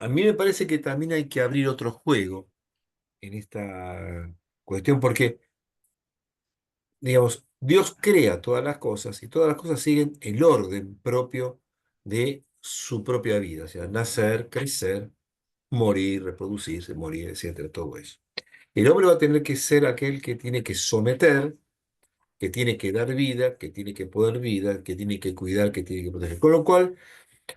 a mí me parece que también hay que abrir otro juego en esta cuestión, porque, digamos, Dios crea todas las cosas y todas las cosas siguen el orden propio de su propia vida, o sea, nacer, crecer, morir, reproducirse, morir, etcétera, todo eso. El hombre va a tener que ser aquel que tiene que someter, que tiene que dar vida, que tiene que poder vida, que tiene que cuidar, que tiene que proteger. Con lo cual,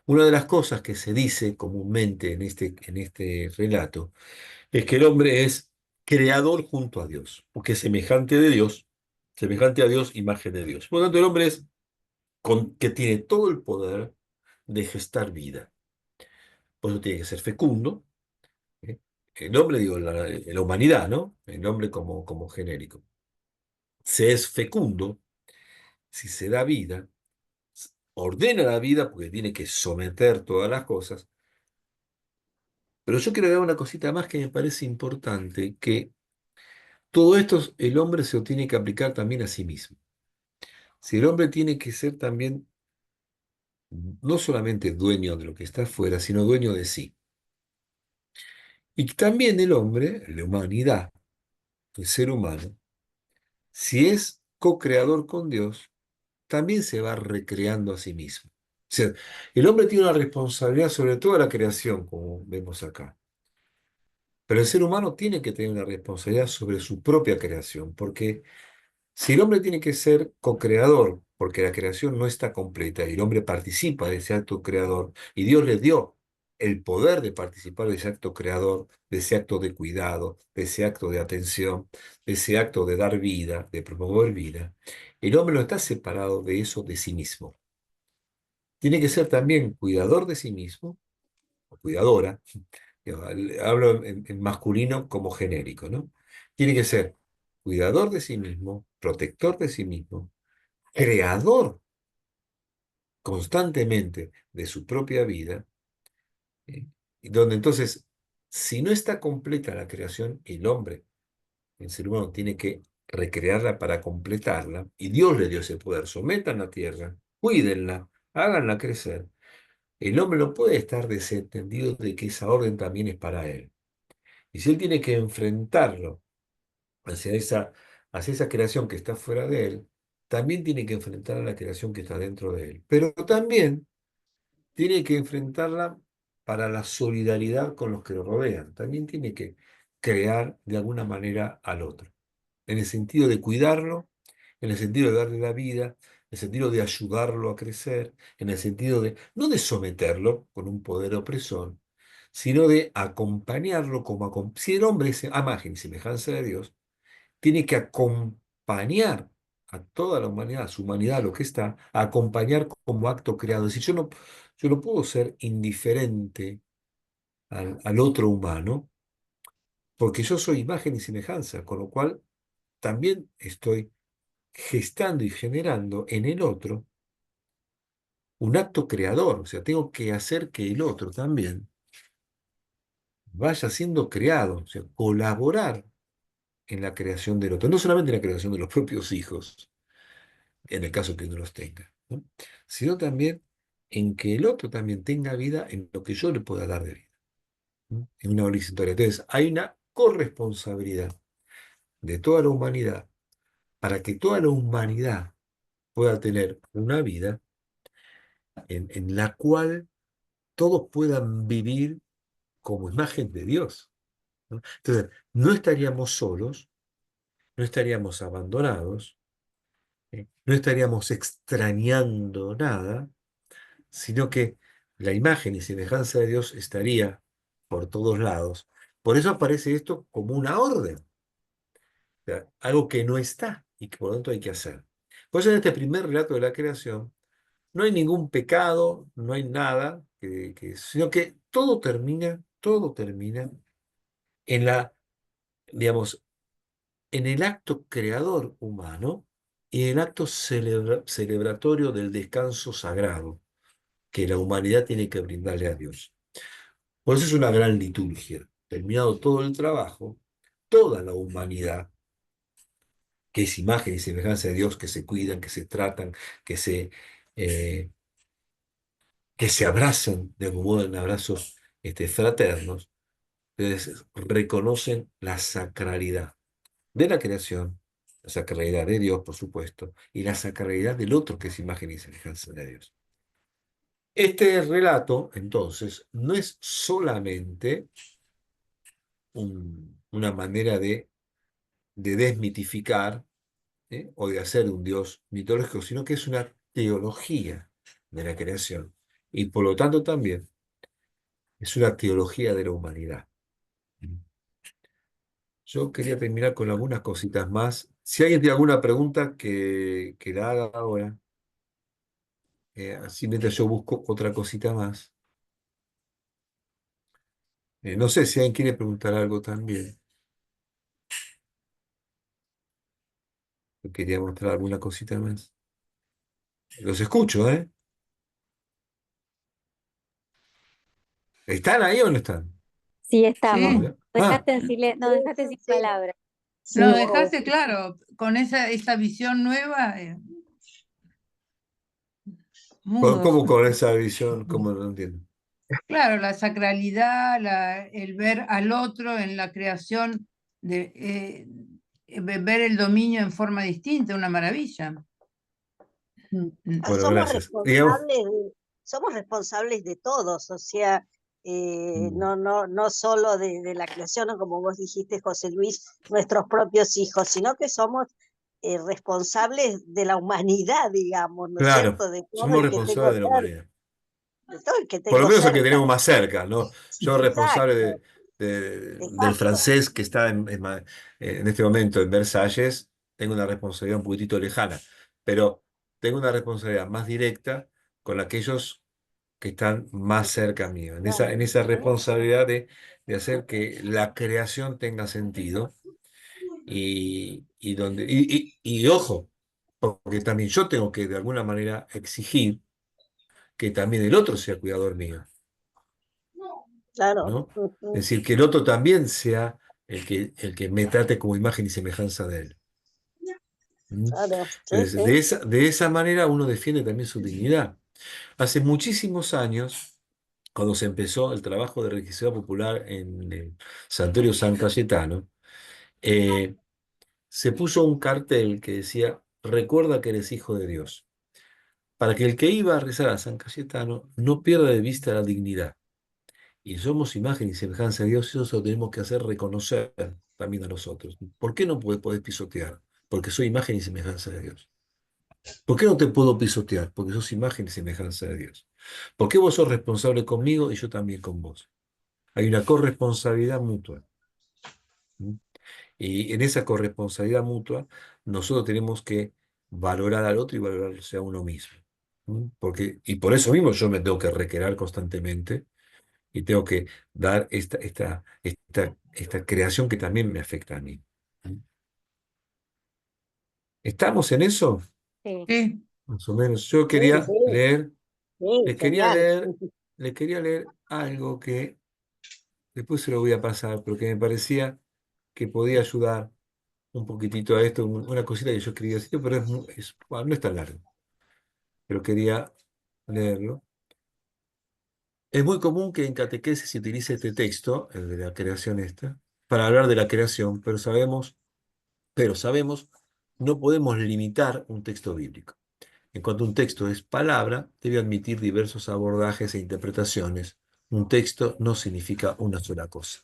una de las cosas que se dice comúnmente en este relato es que el hombre es creador junto a Dios, porque es semejante de Dios, semejante a Dios, imagen de Dios. Por lo tanto, el hombre es que tiene todo el poder de gestar vida. Por eso tiene que ser fecundo. ¿Eh? El hombre, digo, la humanidad, ¿no? El hombre como genérico. Se es fecundo si se da vida, ordena la vida porque tiene que someter todas las cosas. Pero yo quiero agregar una cosita más que me parece importante, que todo esto el hombre se lo tiene que aplicar también a sí mismo. Si el hombre tiene que ser también no solamente dueño de lo que está afuera, sino dueño de sí. Y también el hombre, la humanidad, el ser humano, si es co-creador con Dios, también se va recreando a sí mismo. O sea, el hombre tiene una responsabilidad sobre toda la creación, como vemos acá. Pero el ser humano tiene que tener una responsabilidad sobre su propia creación, porque si el hombre tiene que ser co-creador, porque la creación no está completa y el hombre participa de ese acto creador, y Dios le dio el poder de participar de ese acto creador, de ese acto de cuidado, de ese acto de atención, de ese acto de dar vida, de promover vida, el hombre no está separado de eso de sí mismo. Tiene que ser también cuidador de sí mismo, o cuidadora, hablo en masculino como genérico, ¿no? Tiene que ser cuidador de sí mismo, protector de sí mismo, creador constantemente de su propia vida, ¿eh? Y donde entonces, si no está completa la creación, el hombre, el ser humano, tiene que recrearla para completarla, y Dios le dio ese poder. Sometan la tierra, cuídenla, háganla crecer. El hombre no puede estar desentendido de que esa orden también es para él. Y si él tiene que enfrentarlo hacia hacia esa creación que está fuera de él, también tiene que enfrentar a la creación que está dentro de él. Pero también tiene que enfrentarla para la solidaridad con los que lo rodean. También tiene que crear de alguna manera al otro, en el sentido de cuidarlo, en el sentido de darle la vida, en el sentido de ayudarlo a crecer, en el sentido de, no de someterlo con un poder opresor, sino de acompañarlo como si el hombre es a imagen y semejanza de Dios, tiene que acompañar a toda la humanidad, a su humanidad, a lo que está, a acompañar como acto creado. Es decir, yo no puedo ser indiferente al otro humano, porque yo soy imagen y semejanza, con lo cual también estoy gestando y generando en el otro un acto creador. O sea, tengo que hacer que el otro también vaya siendo creado, o sea, colaborar en la creación del otro, no solamente en la creación de los propios hijos, en el caso que uno los tenga, ¿no? Sino también en que el otro también tenga vida en lo que yo le pueda dar de vida, ¿no? En una horizontal. Entonces, hay una corresponsabilidad de toda la humanidad para que toda la humanidad pueda tener una vida en la cual todos puedan vivir como imagen de Dios, ¿no? Entonces, no estaríamos solos, no estaríamos abandonados, No estaríamos extrañando nada, sino que la imagen y semejanza de Dios estaría por todos lados. Por eso aparece esto como una orden, o sea, algo que no está y que por lo tanto hay que hacer. Por eso en este primer relato de la creación no hay ningún pecado, no hay nada, sino que todo termina en digamos, en el acto creador humano y el acto celebratorio del descanso sagrado que la humanidad tiene que brindarle a Dios. Por eso es una gran liturgia. Terminado todo el trabajo, toda la humanidad, que es imagen y semejanza de Dios, que se cuidan, que se tratan, que se, eh, que se abrazan de algún modo en abrazos fraternos, entonces reconocen la sacralidad de la creación, la sacralidad de Dios, por supuesto, y la sacralidad del otro, que es imagen y semejanza de Dios. Este relato, entonces, no es solamente una manera de desmitificar, o de hacer un Dios mitológico, sino que es una teología de la creación. Y por lo tanto también es una teología de la humanidad. Yo quería terminar con algunas cositas más. Si alguien tiene alguna pregunta, que la haga ahora. Así mientras yo busco otra cosita más. No sé si alguien quiere preguntar algo también. Yo quería mostrar alguna cosita más. Los escucho, ¿eh? ¿Están ahí o no están? Sí, estamos. Sí, Hola. Ah, Nos dejaste sin Sí, palabras. sí, lo dejaste claro, con esa visión nueva, mudos. ¿cómo con esa visión? ¿Cómo no entiendo? Claro, la sacralidad, el ver al otro en la creación, ver el dominio en forma distinta, una maravilla. Bueno, Somos gracias. Digamos, somos responsables de todos, o sea, mm, no solo de la creación, ¿no? Como vos dijiste, José Luis, nuestros propios hijos, sino que somos responsables de la humanidad, digamos, ¿no es claro, cierto? De todo somos el que tengo responsables de la cerca, humanidad. de todo el que Por lo tengo menos el que cerca. tenemos más cerca, ¿no? Yo responsable Exacto, del exacto. francés que está en este momento en Versalles, tengo una responsabilidad un poquitito lejana, pero tengo una responsabilidad más directa con aquellos que están más cerca mío, en esa responsabilidad de hacer que la creación tenga sentido y ojo, porque también yo tengo que de alguna manera exigir que también el otro sea cuidador mío, Claro, ¿no? Es decir, que el otro también sea el que me trate como imagen y semejanza de él. ¿Mm? claro, sí, Entonces, sí. de esa manera uno defiende también su dignidad. Hace muchísimos años, cuando se empezó el trabajo de religiosidad popular en el Santuario San Cayetano, eh, se puso un cartel que decía: recuerda que eres hijo de Dios, para que el que iba a rezar a San Cayetano no pierda de vista la dignidad. Y somos imagen y semejanza de Dios, y eso lo tenemos que hacer reconocer también a nosotros. ¿Por qué no podés pisotear? Porque soy imagen y semejanza de Dios. ¿Por qué no te puedo pisotear? Porque sos imagen y semejanza de Dios. ¿Por qué vos sos responsable conmigo y yo también con vos? Hay una corresponsabilidad mutua. ¿Mm? Y en esa corresponsabilidad mutua, nosotros tenemos que valorar al otro y valorarse a uno mismo. Y por eso mismo yo me tengo que recrear constantemente y tengo que dar esta creación que también me afecta a mí. ¿Estamos en eso? Sí. Sí, Más o menos. Yo Sí, quería sí, leer, sí, les quería genial. leer, les quería leer algo que después se lo voy a pasar, pero que me parecía que podía ayudar un poquitito a esto, una cosita que yo escribí así, pero bueno, no es tan largo, pero quería leerlo. Es muy común que en catequesis se utilice este texto, el de la creación para hablar de la creación, pero sabemos, no podemos limitar un texto bíblico. En cuanto un texto es palabra, debe admitir diversos abordajes e interpretaciones. Un texto no significa una sola cosa.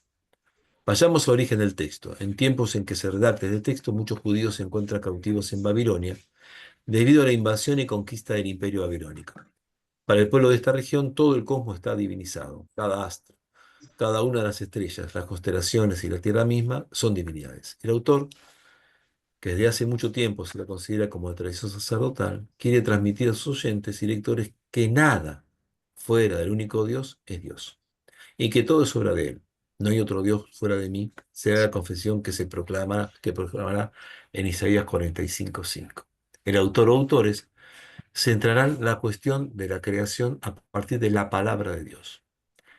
Vayamos al origen del texto. En tiempos en que se redacta este texto, muchos judíos se encuentran cautivos en Babilonia, debido a la invasión y conquista del Imperio Babilónico. Para el pueblo de esta región, todo el cosmos está divinizado. Cada astro, cada una de las estrellas, las constelaciones y la Tierra misma son divinidades. El autor, que desde hace mucho tiempo se la considera como de tradición sacerdotal, quiere transmitir a sus oyentes y lectores que nada fuera del único Dios es Dios, y que todo es obra de Él. No hay otro Dios fuera de mí, será la confesión que proclamará en Isaías 45:5. El autor o autores centrarán la cuestión de la creación a partir de la palabra de Dios.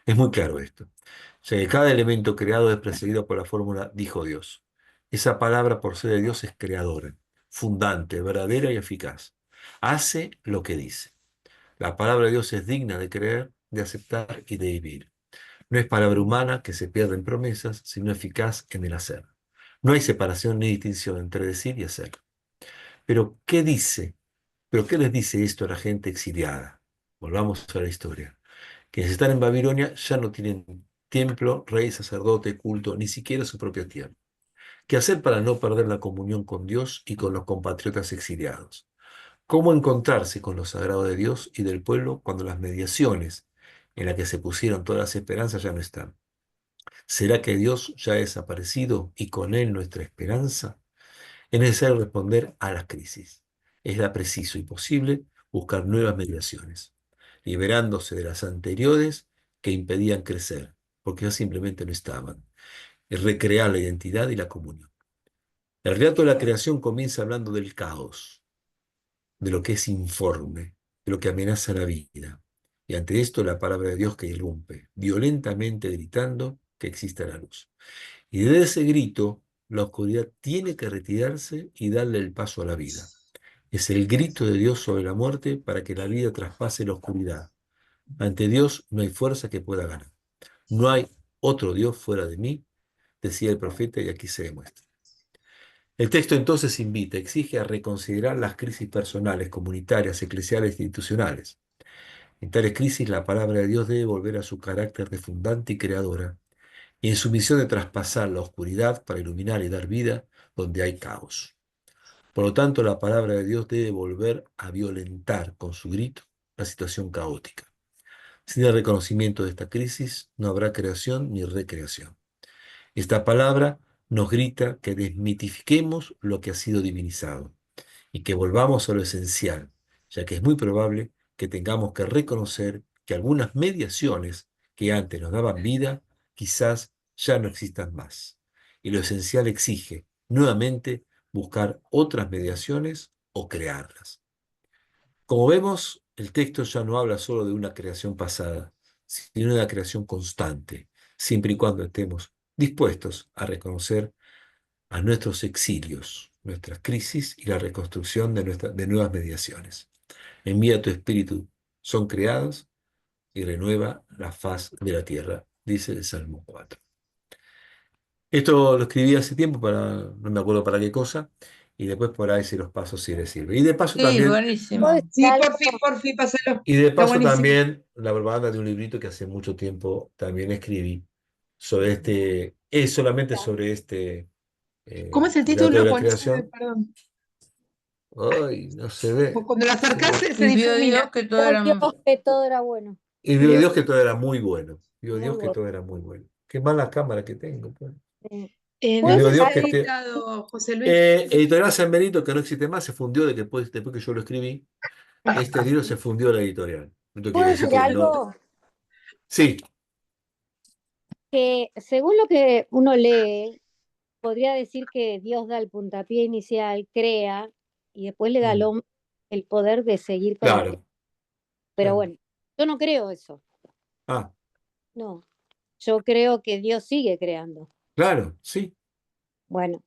Es muy claro esto, ya que cada elemento creado es precedido por la fórmula dijo Dios. Esa palabra, por ser de Dios, es creadora, fundante, verdadera y eficaz. Hace lo que dice. La palabra de Dios es digna de creer, de aceptar y de vivir. No es palabra humana que se pierde en promesas, sino eficaz en el hacer. No hay separación ni distinción entre decir y hacer. Pero, ¿qué dice? ¿Pero qué les dice esto a la gente exiliada? Volvamos a la historia. Quienes están en Babilonia ya no tienen templo, rey, sacerdote, culto, ni siquiera su propia tierra. ¿Qué hacer para no perder la comunión con Dios y con los compatriotas exiliados? ¿Cómo encontrarse con lo sagrado de Dios y del pueblo cuando las mediaciones en las que se pusieron todas las esperanzas ya no están? ¿Será que Dios ya ha desaparecido y con él nuestra esperanza? Es necesario responder a las crisis. Es preciso y posible buscar nuevas mediaciones, liberándose de las anteriores que impedían crecer, porque ya simplemente no estaban. Es recrear la identidad y la comunión. El relato de la creación comienza hablando del caos, de lo que es informe, de lo que amenaza la vida. Y ante esto la palabra de Dios que irrumpe, violentamente gritando que exista la luz. Y desde ese grito, la oscuridad tiene que retirarse y darle el paso a la vida. Es el grito de Dios sobre la muerte para que la vida traspase la oscuridad. Ante Dios no hay fuerza que pueda ganar. No hay otro Dios fuera de mí, decía el profeta, y aquí se demuestra. El texto entonces invita, exige a reconsiderar las crisis personales, comunitarias, eclesiales e institucionales. En tales crisis la palabra de Dios debe volver a su carácter de fundante y creadora, y en su misión de traspasar la oscuridad para iluminar y dar vida donde hay caos. Por lo tanto, la palabra de Dios debe volver a violentar con su grito la situación caótica. Sin el reconocimiento de esta crisis, no habrá creación ni recreación. Esta palabra nos grita que desmitifiquemos lo que ha sido divinizado y que volvamos a lo esencial, ya que es muy probable que tengamos que reconocer que algunas mediaciones que antes nos daban vida, quizás ya no existan más. Y lo esencial exige, nuevamente, buscar otras mediaciones o crearlas. Como vemos, el texto ya no habla solo de una creación pasada, sino de una creación constante, siempre y cuando estemos dispuestos a reconocer a nuestros exilios, nuestras crisis y la reconstrucción de nuevas mediaciones. Envía tu espíritu, son creados y renueva la faz de la tierra, dice el Salmo 4. Esto lo escribí hace tiempo, no me acuerdo para qué cosa, y después por ahí se los paso si les sirve. Y de paso Sí, también, buenísimo. Sí, Salmo, por fin, pásalo. y de Está paso buenísimo. también la propaganda de un librito que hace mucho tiempo también escribí sobre es solamente sobre ¿Cómo es el relato de título, la Juan? creación. Perdón. Ay, no se ve. Cuando lo acercás se Y vio Dios difumina. que todo vio era... Dios que todo era bueno, Y vio Dios. Dios que todo era muy bueno. Vio muy Dios que bueno. todo era muy bueno. Qué mala cámara que tengo, pues. Y ¿Dónde vio ¿Puedes Dios está que editado, José Luis? Editorial San Benito, que no existe más, se fundió después que yo lo escribí. Este libro se fundió a la editorial. Esto quiere decir decir que no. algo? Sí, Que según lo que uno lee, podría decir que Dios da el puntapié inicial, crea, y después le da al mm, hombre el poder de seguir con la creación. claro, Pero claro. bueno, yo no creo eso. Ah, No, yo creo que Dios sigue creando. claro, sí, Bueno,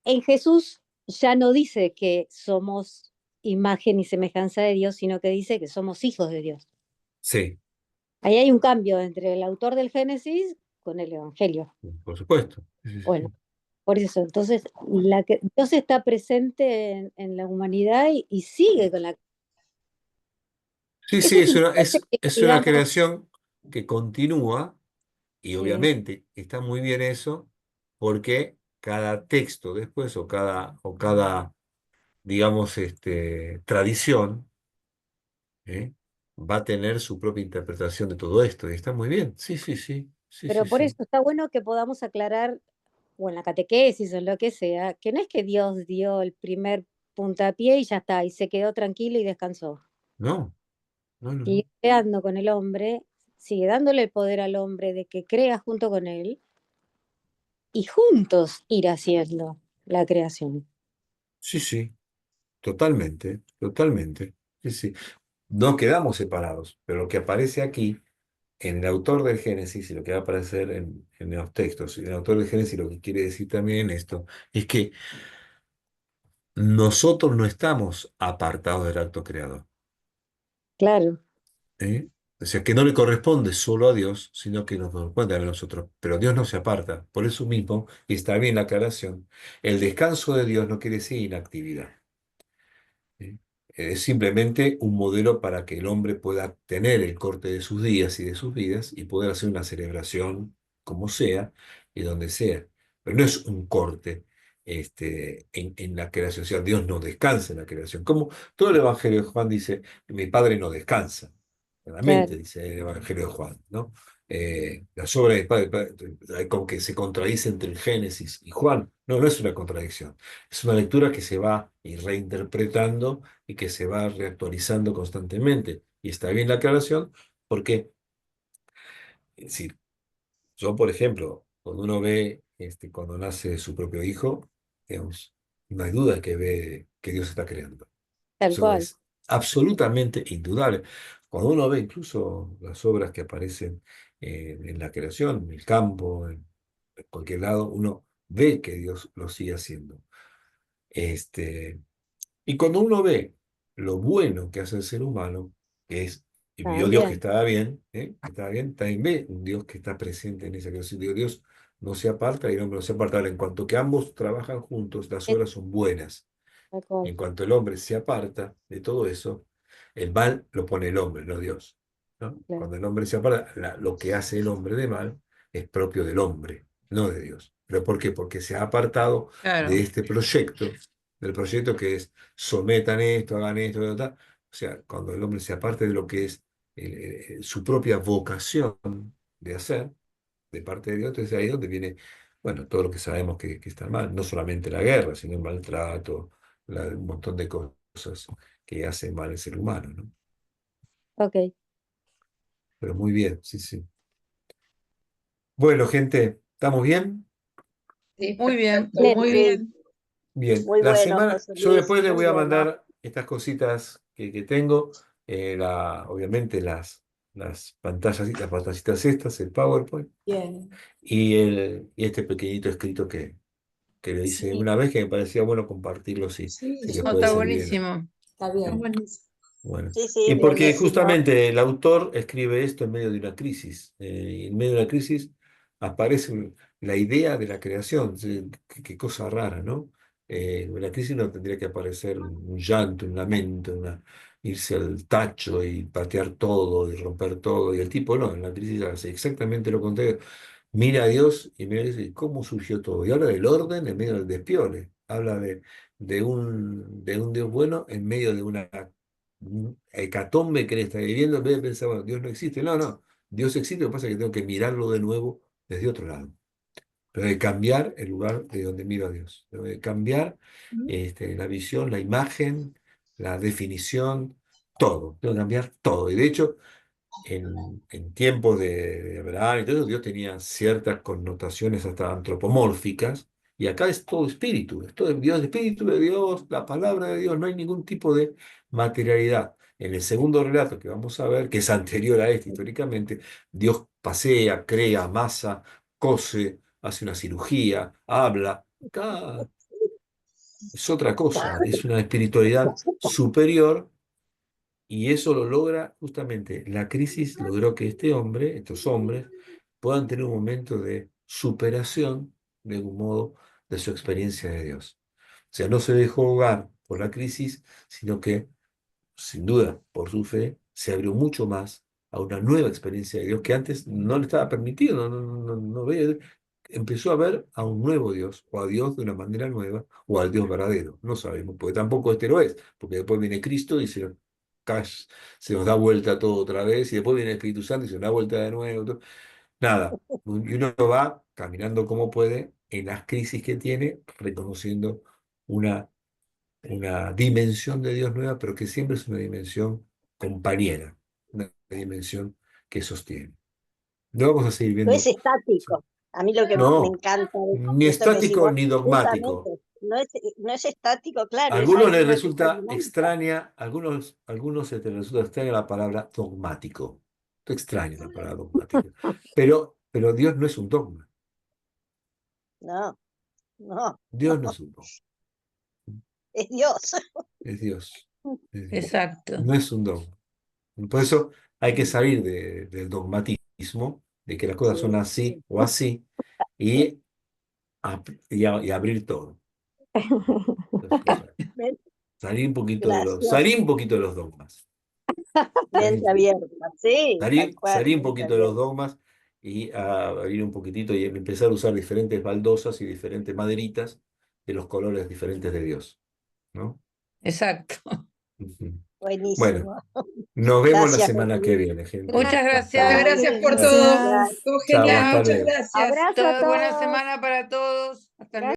en Jesús ya no dice que somos imagen y semejanza de Dios, sino que dice que somos hijos de Dios. sí, Ahí hay un cambio entre el autor del Génesis con el Evangelio. por supuesto. Sí, sí, Bueno, sí. por eso, entonces, Dios está presente en la humanidad y sigue con la... Sí, sí, Eso es importante que es una digamos, creación que continúa y sí, obviamente está muy bien eso porque cada texto después o cada digamos, tradición, ¿eh? Va a tener su propia interpretación de todo esto. Y está muy bien. Sí, sí, sí. Sí, sí, Pero por eso sí. está bueno que podamos aclarar, o en la catequesis o en lo que sea, que no es que Dios dio el primer puntapié y ya está, y se quedó tranquilo y descansó. No, no, no, Sigue no. creando con el hombre, sigue dándole el poder al hombre de que crea junto con él y juntos ir haciendo la creación. Sí, sí. Totalmente, totalmente. Sí, sí. No quedamos separados, pero lo que aparece aquí en el autor del Génesis y lo que va a aparecer en los textos, y el autor del Génesis lo que quiere decir también en esto es que nosotros no estamos apartados del acto creador, Claro, ¿eh? O sea, que no le corresponde solo a Dios, sino que nos corresponde a nosotros. Pero Dios no se aparta. Por eso mismo, y está bien la aclaración, el descanso de Dios no quiere decir inactividad. ¿Sí? Es simplemente un modelo para que el hombre pueda tener el corte de sus días y de sus vidas y poder hacer una celebración como sea y donde sea. Pero no es un corte en la creación. O sea, Dios no descansa en la creación. Como todo el Evangelio de Juan dice, mi Padre no descansa. claro. Claramente dice el Evangelio de Juan, ¿no? Las obras de Padre, con que se contradice entre el Génesis y Juan. No, no es una contradicción. Es una lectura que se va y reinterpretando y que se va reactualizando constantemente. Y está bien la aclaración porque, es decir, yo, por ejemplo, cuando uno ve, cuando nace su propio hijo, digamos, no hay duda que ve que Dios está creando. Tal Eso cual. es absolutamente indudable. Cuando uno ve incluso las obras que aparecen en la creación, en el campo, en cualquier lado, uno ve que Dios lo sigue haciendo. Este, y cuando uno ve lo bueno que hace el ser humano, que es, y vio Dios que También. estaba bien, que estaba bien, también ve un Dios que está presente en esa creación. Digo, Dios no se aparta y el hombre no se aparta. Ahora, en cuanto que ambos trabajan juntos, las Es obras son buenas. tal cual. En cuanto el hombre se aparta de todo eso, el mal lo pone el hombre, no Dios, ¿no? Claro. Cuando el hombre se aparta, lo que hace el hombre de mal es propio del hombre, no de Dios. ¿Pero por qué? Porque se ha apartado de Claro. este proyecto, del proyecto que es sometan esto, hagan esto, tal. O sea, cuando el hombre se aparte de lo que es su propia vocación de hacer, de parte de Dios, entonces ahí es donde viene, bueno, todo lo que sabemos que está mal, no solamente la guerra, sino el maltrato, un montón de cosas que hacen mal al ser humano, ¿no? Ok. Pero muy bien, sí, sí. Bueno, gente, ¿estamos bien? Sí, Muy bien. perfecto, muy Sí, bien. Bien. muy La bueno, semana, José yo Luis, después les muy voy a bueno. mandar estas cositas que tengo, obviamente las pantallitas estas, el PowerPoint, Bien. y este pequeñito escrito que le hice Sí, una vez que me parecía bueno compartirlo sí, si les No, yo puede está servir. buenísimo. está bien. Está ¿Eh? buenísimo. Bueno, Sí, sí, y porque buenísimo. justamente el autor escribe esto en medio de una crisis. Y en medio de una crisis aparece la idea de la creación. Sí, qué cosa rara, ¿no? En la crisis no tendría que aparecer un llanto, un lamento, irse al tacho y patear todo y romper todo. Y el tipo no, en la crisis hace exactamente lo contrario. Mira a Dios y mira y dice, ¿cómo surgió todo? Y habla del orden en medio del despiole. Habla de un Dios bueno en medio de una hecatombe que él está viviendo. En vez de pensar, bueno, Dios no existe. No, no. Dios existe, lo que pasa es que tengo que mirarlo de nuevo desde otro lado. Pero de cambiar el lugar de donde miro a Dios. De cambiar la visión, la imagen, la definición, todo. Tengo que cambiar todo. Y de hecho, en tiempos de Abraham y todo eso, Dios tenía ciertas connotaciones hasta antropomórficas, y acá es todo espíritu, es todo Dios, espíritu de Dios, la palabra de Dios, no hay ningún tipo de materialidad. En el segundo relato que vamos a ver, que es anterior a este históricamente, Dios pasea, crea, amasa, cose, hace una cirugía, habla. Acá es otra cosa, es una espiritualidad superior, y eso lo logra justamente, la crisis logró que estos hombres, puedan tener un momento de superación, de algún modo, de su experiencia de Dios. O sea, no se dejó ahogar por la crisis, sino que, sin duda, por su fe, se abrió mucho más a una nueva experiencia de Dios que antes no le estaba permitido, no veía. empezó a ver a un nuevo Dios, o a Dios de una manera nueva, o al Dios verdadero. No sabemos, porque tampoco este lo es, porque después viene Cristo y se nos da vuelta todo otra vez, y después viene el Espíritu Santo y se nos da vuelta de nuevo. Nada, y uno va caminando como puede en las crisis que tiene, reconociendo una dimensión de Dios nueva, pero que siempre es una dimensión compañera, una dimensión que sostiene. Lo vamos a seguir No es viendo. estático. A mí lo que me No, encanta ni de esto que decís estático vos, ni dogmático. justamente, no es estático, claro, A es algunos les una cosa resulta dinámica. extraña, algunos se les resulta extraña la palabra dogmático. Esto extraña la palabra dogmático. Pero Dios no es un dogma. No, no, Dios no es un dogma. es Dios. Es Dios. Es Dios. Exacto. No es un dogma. Por eso hay que salir del dogmatismo, de que las cosas son así o así, y abrir todo. Salir un poquito salir un poquito de los dogmas. Mente abierta, sí, tal cual. Salir un mente poquito de los abierta. dogmas y abrir un poquito y empezar a usar diferentes baldosas y diferentes maderitas de los colores diferentes de Dios, ¿no? Exacto. Ujú. Buenísimo. Bueno, nos vemos la Gracias, semana José que Luis. viene, gente. Muchas Hasta gracias. Muchas luego. gracias por Gracias. todo. Gracias. Todo Chao, genial, hasta muchas luego. gracias. Abrazo a Buena todos. semana para todos. Hasta luego.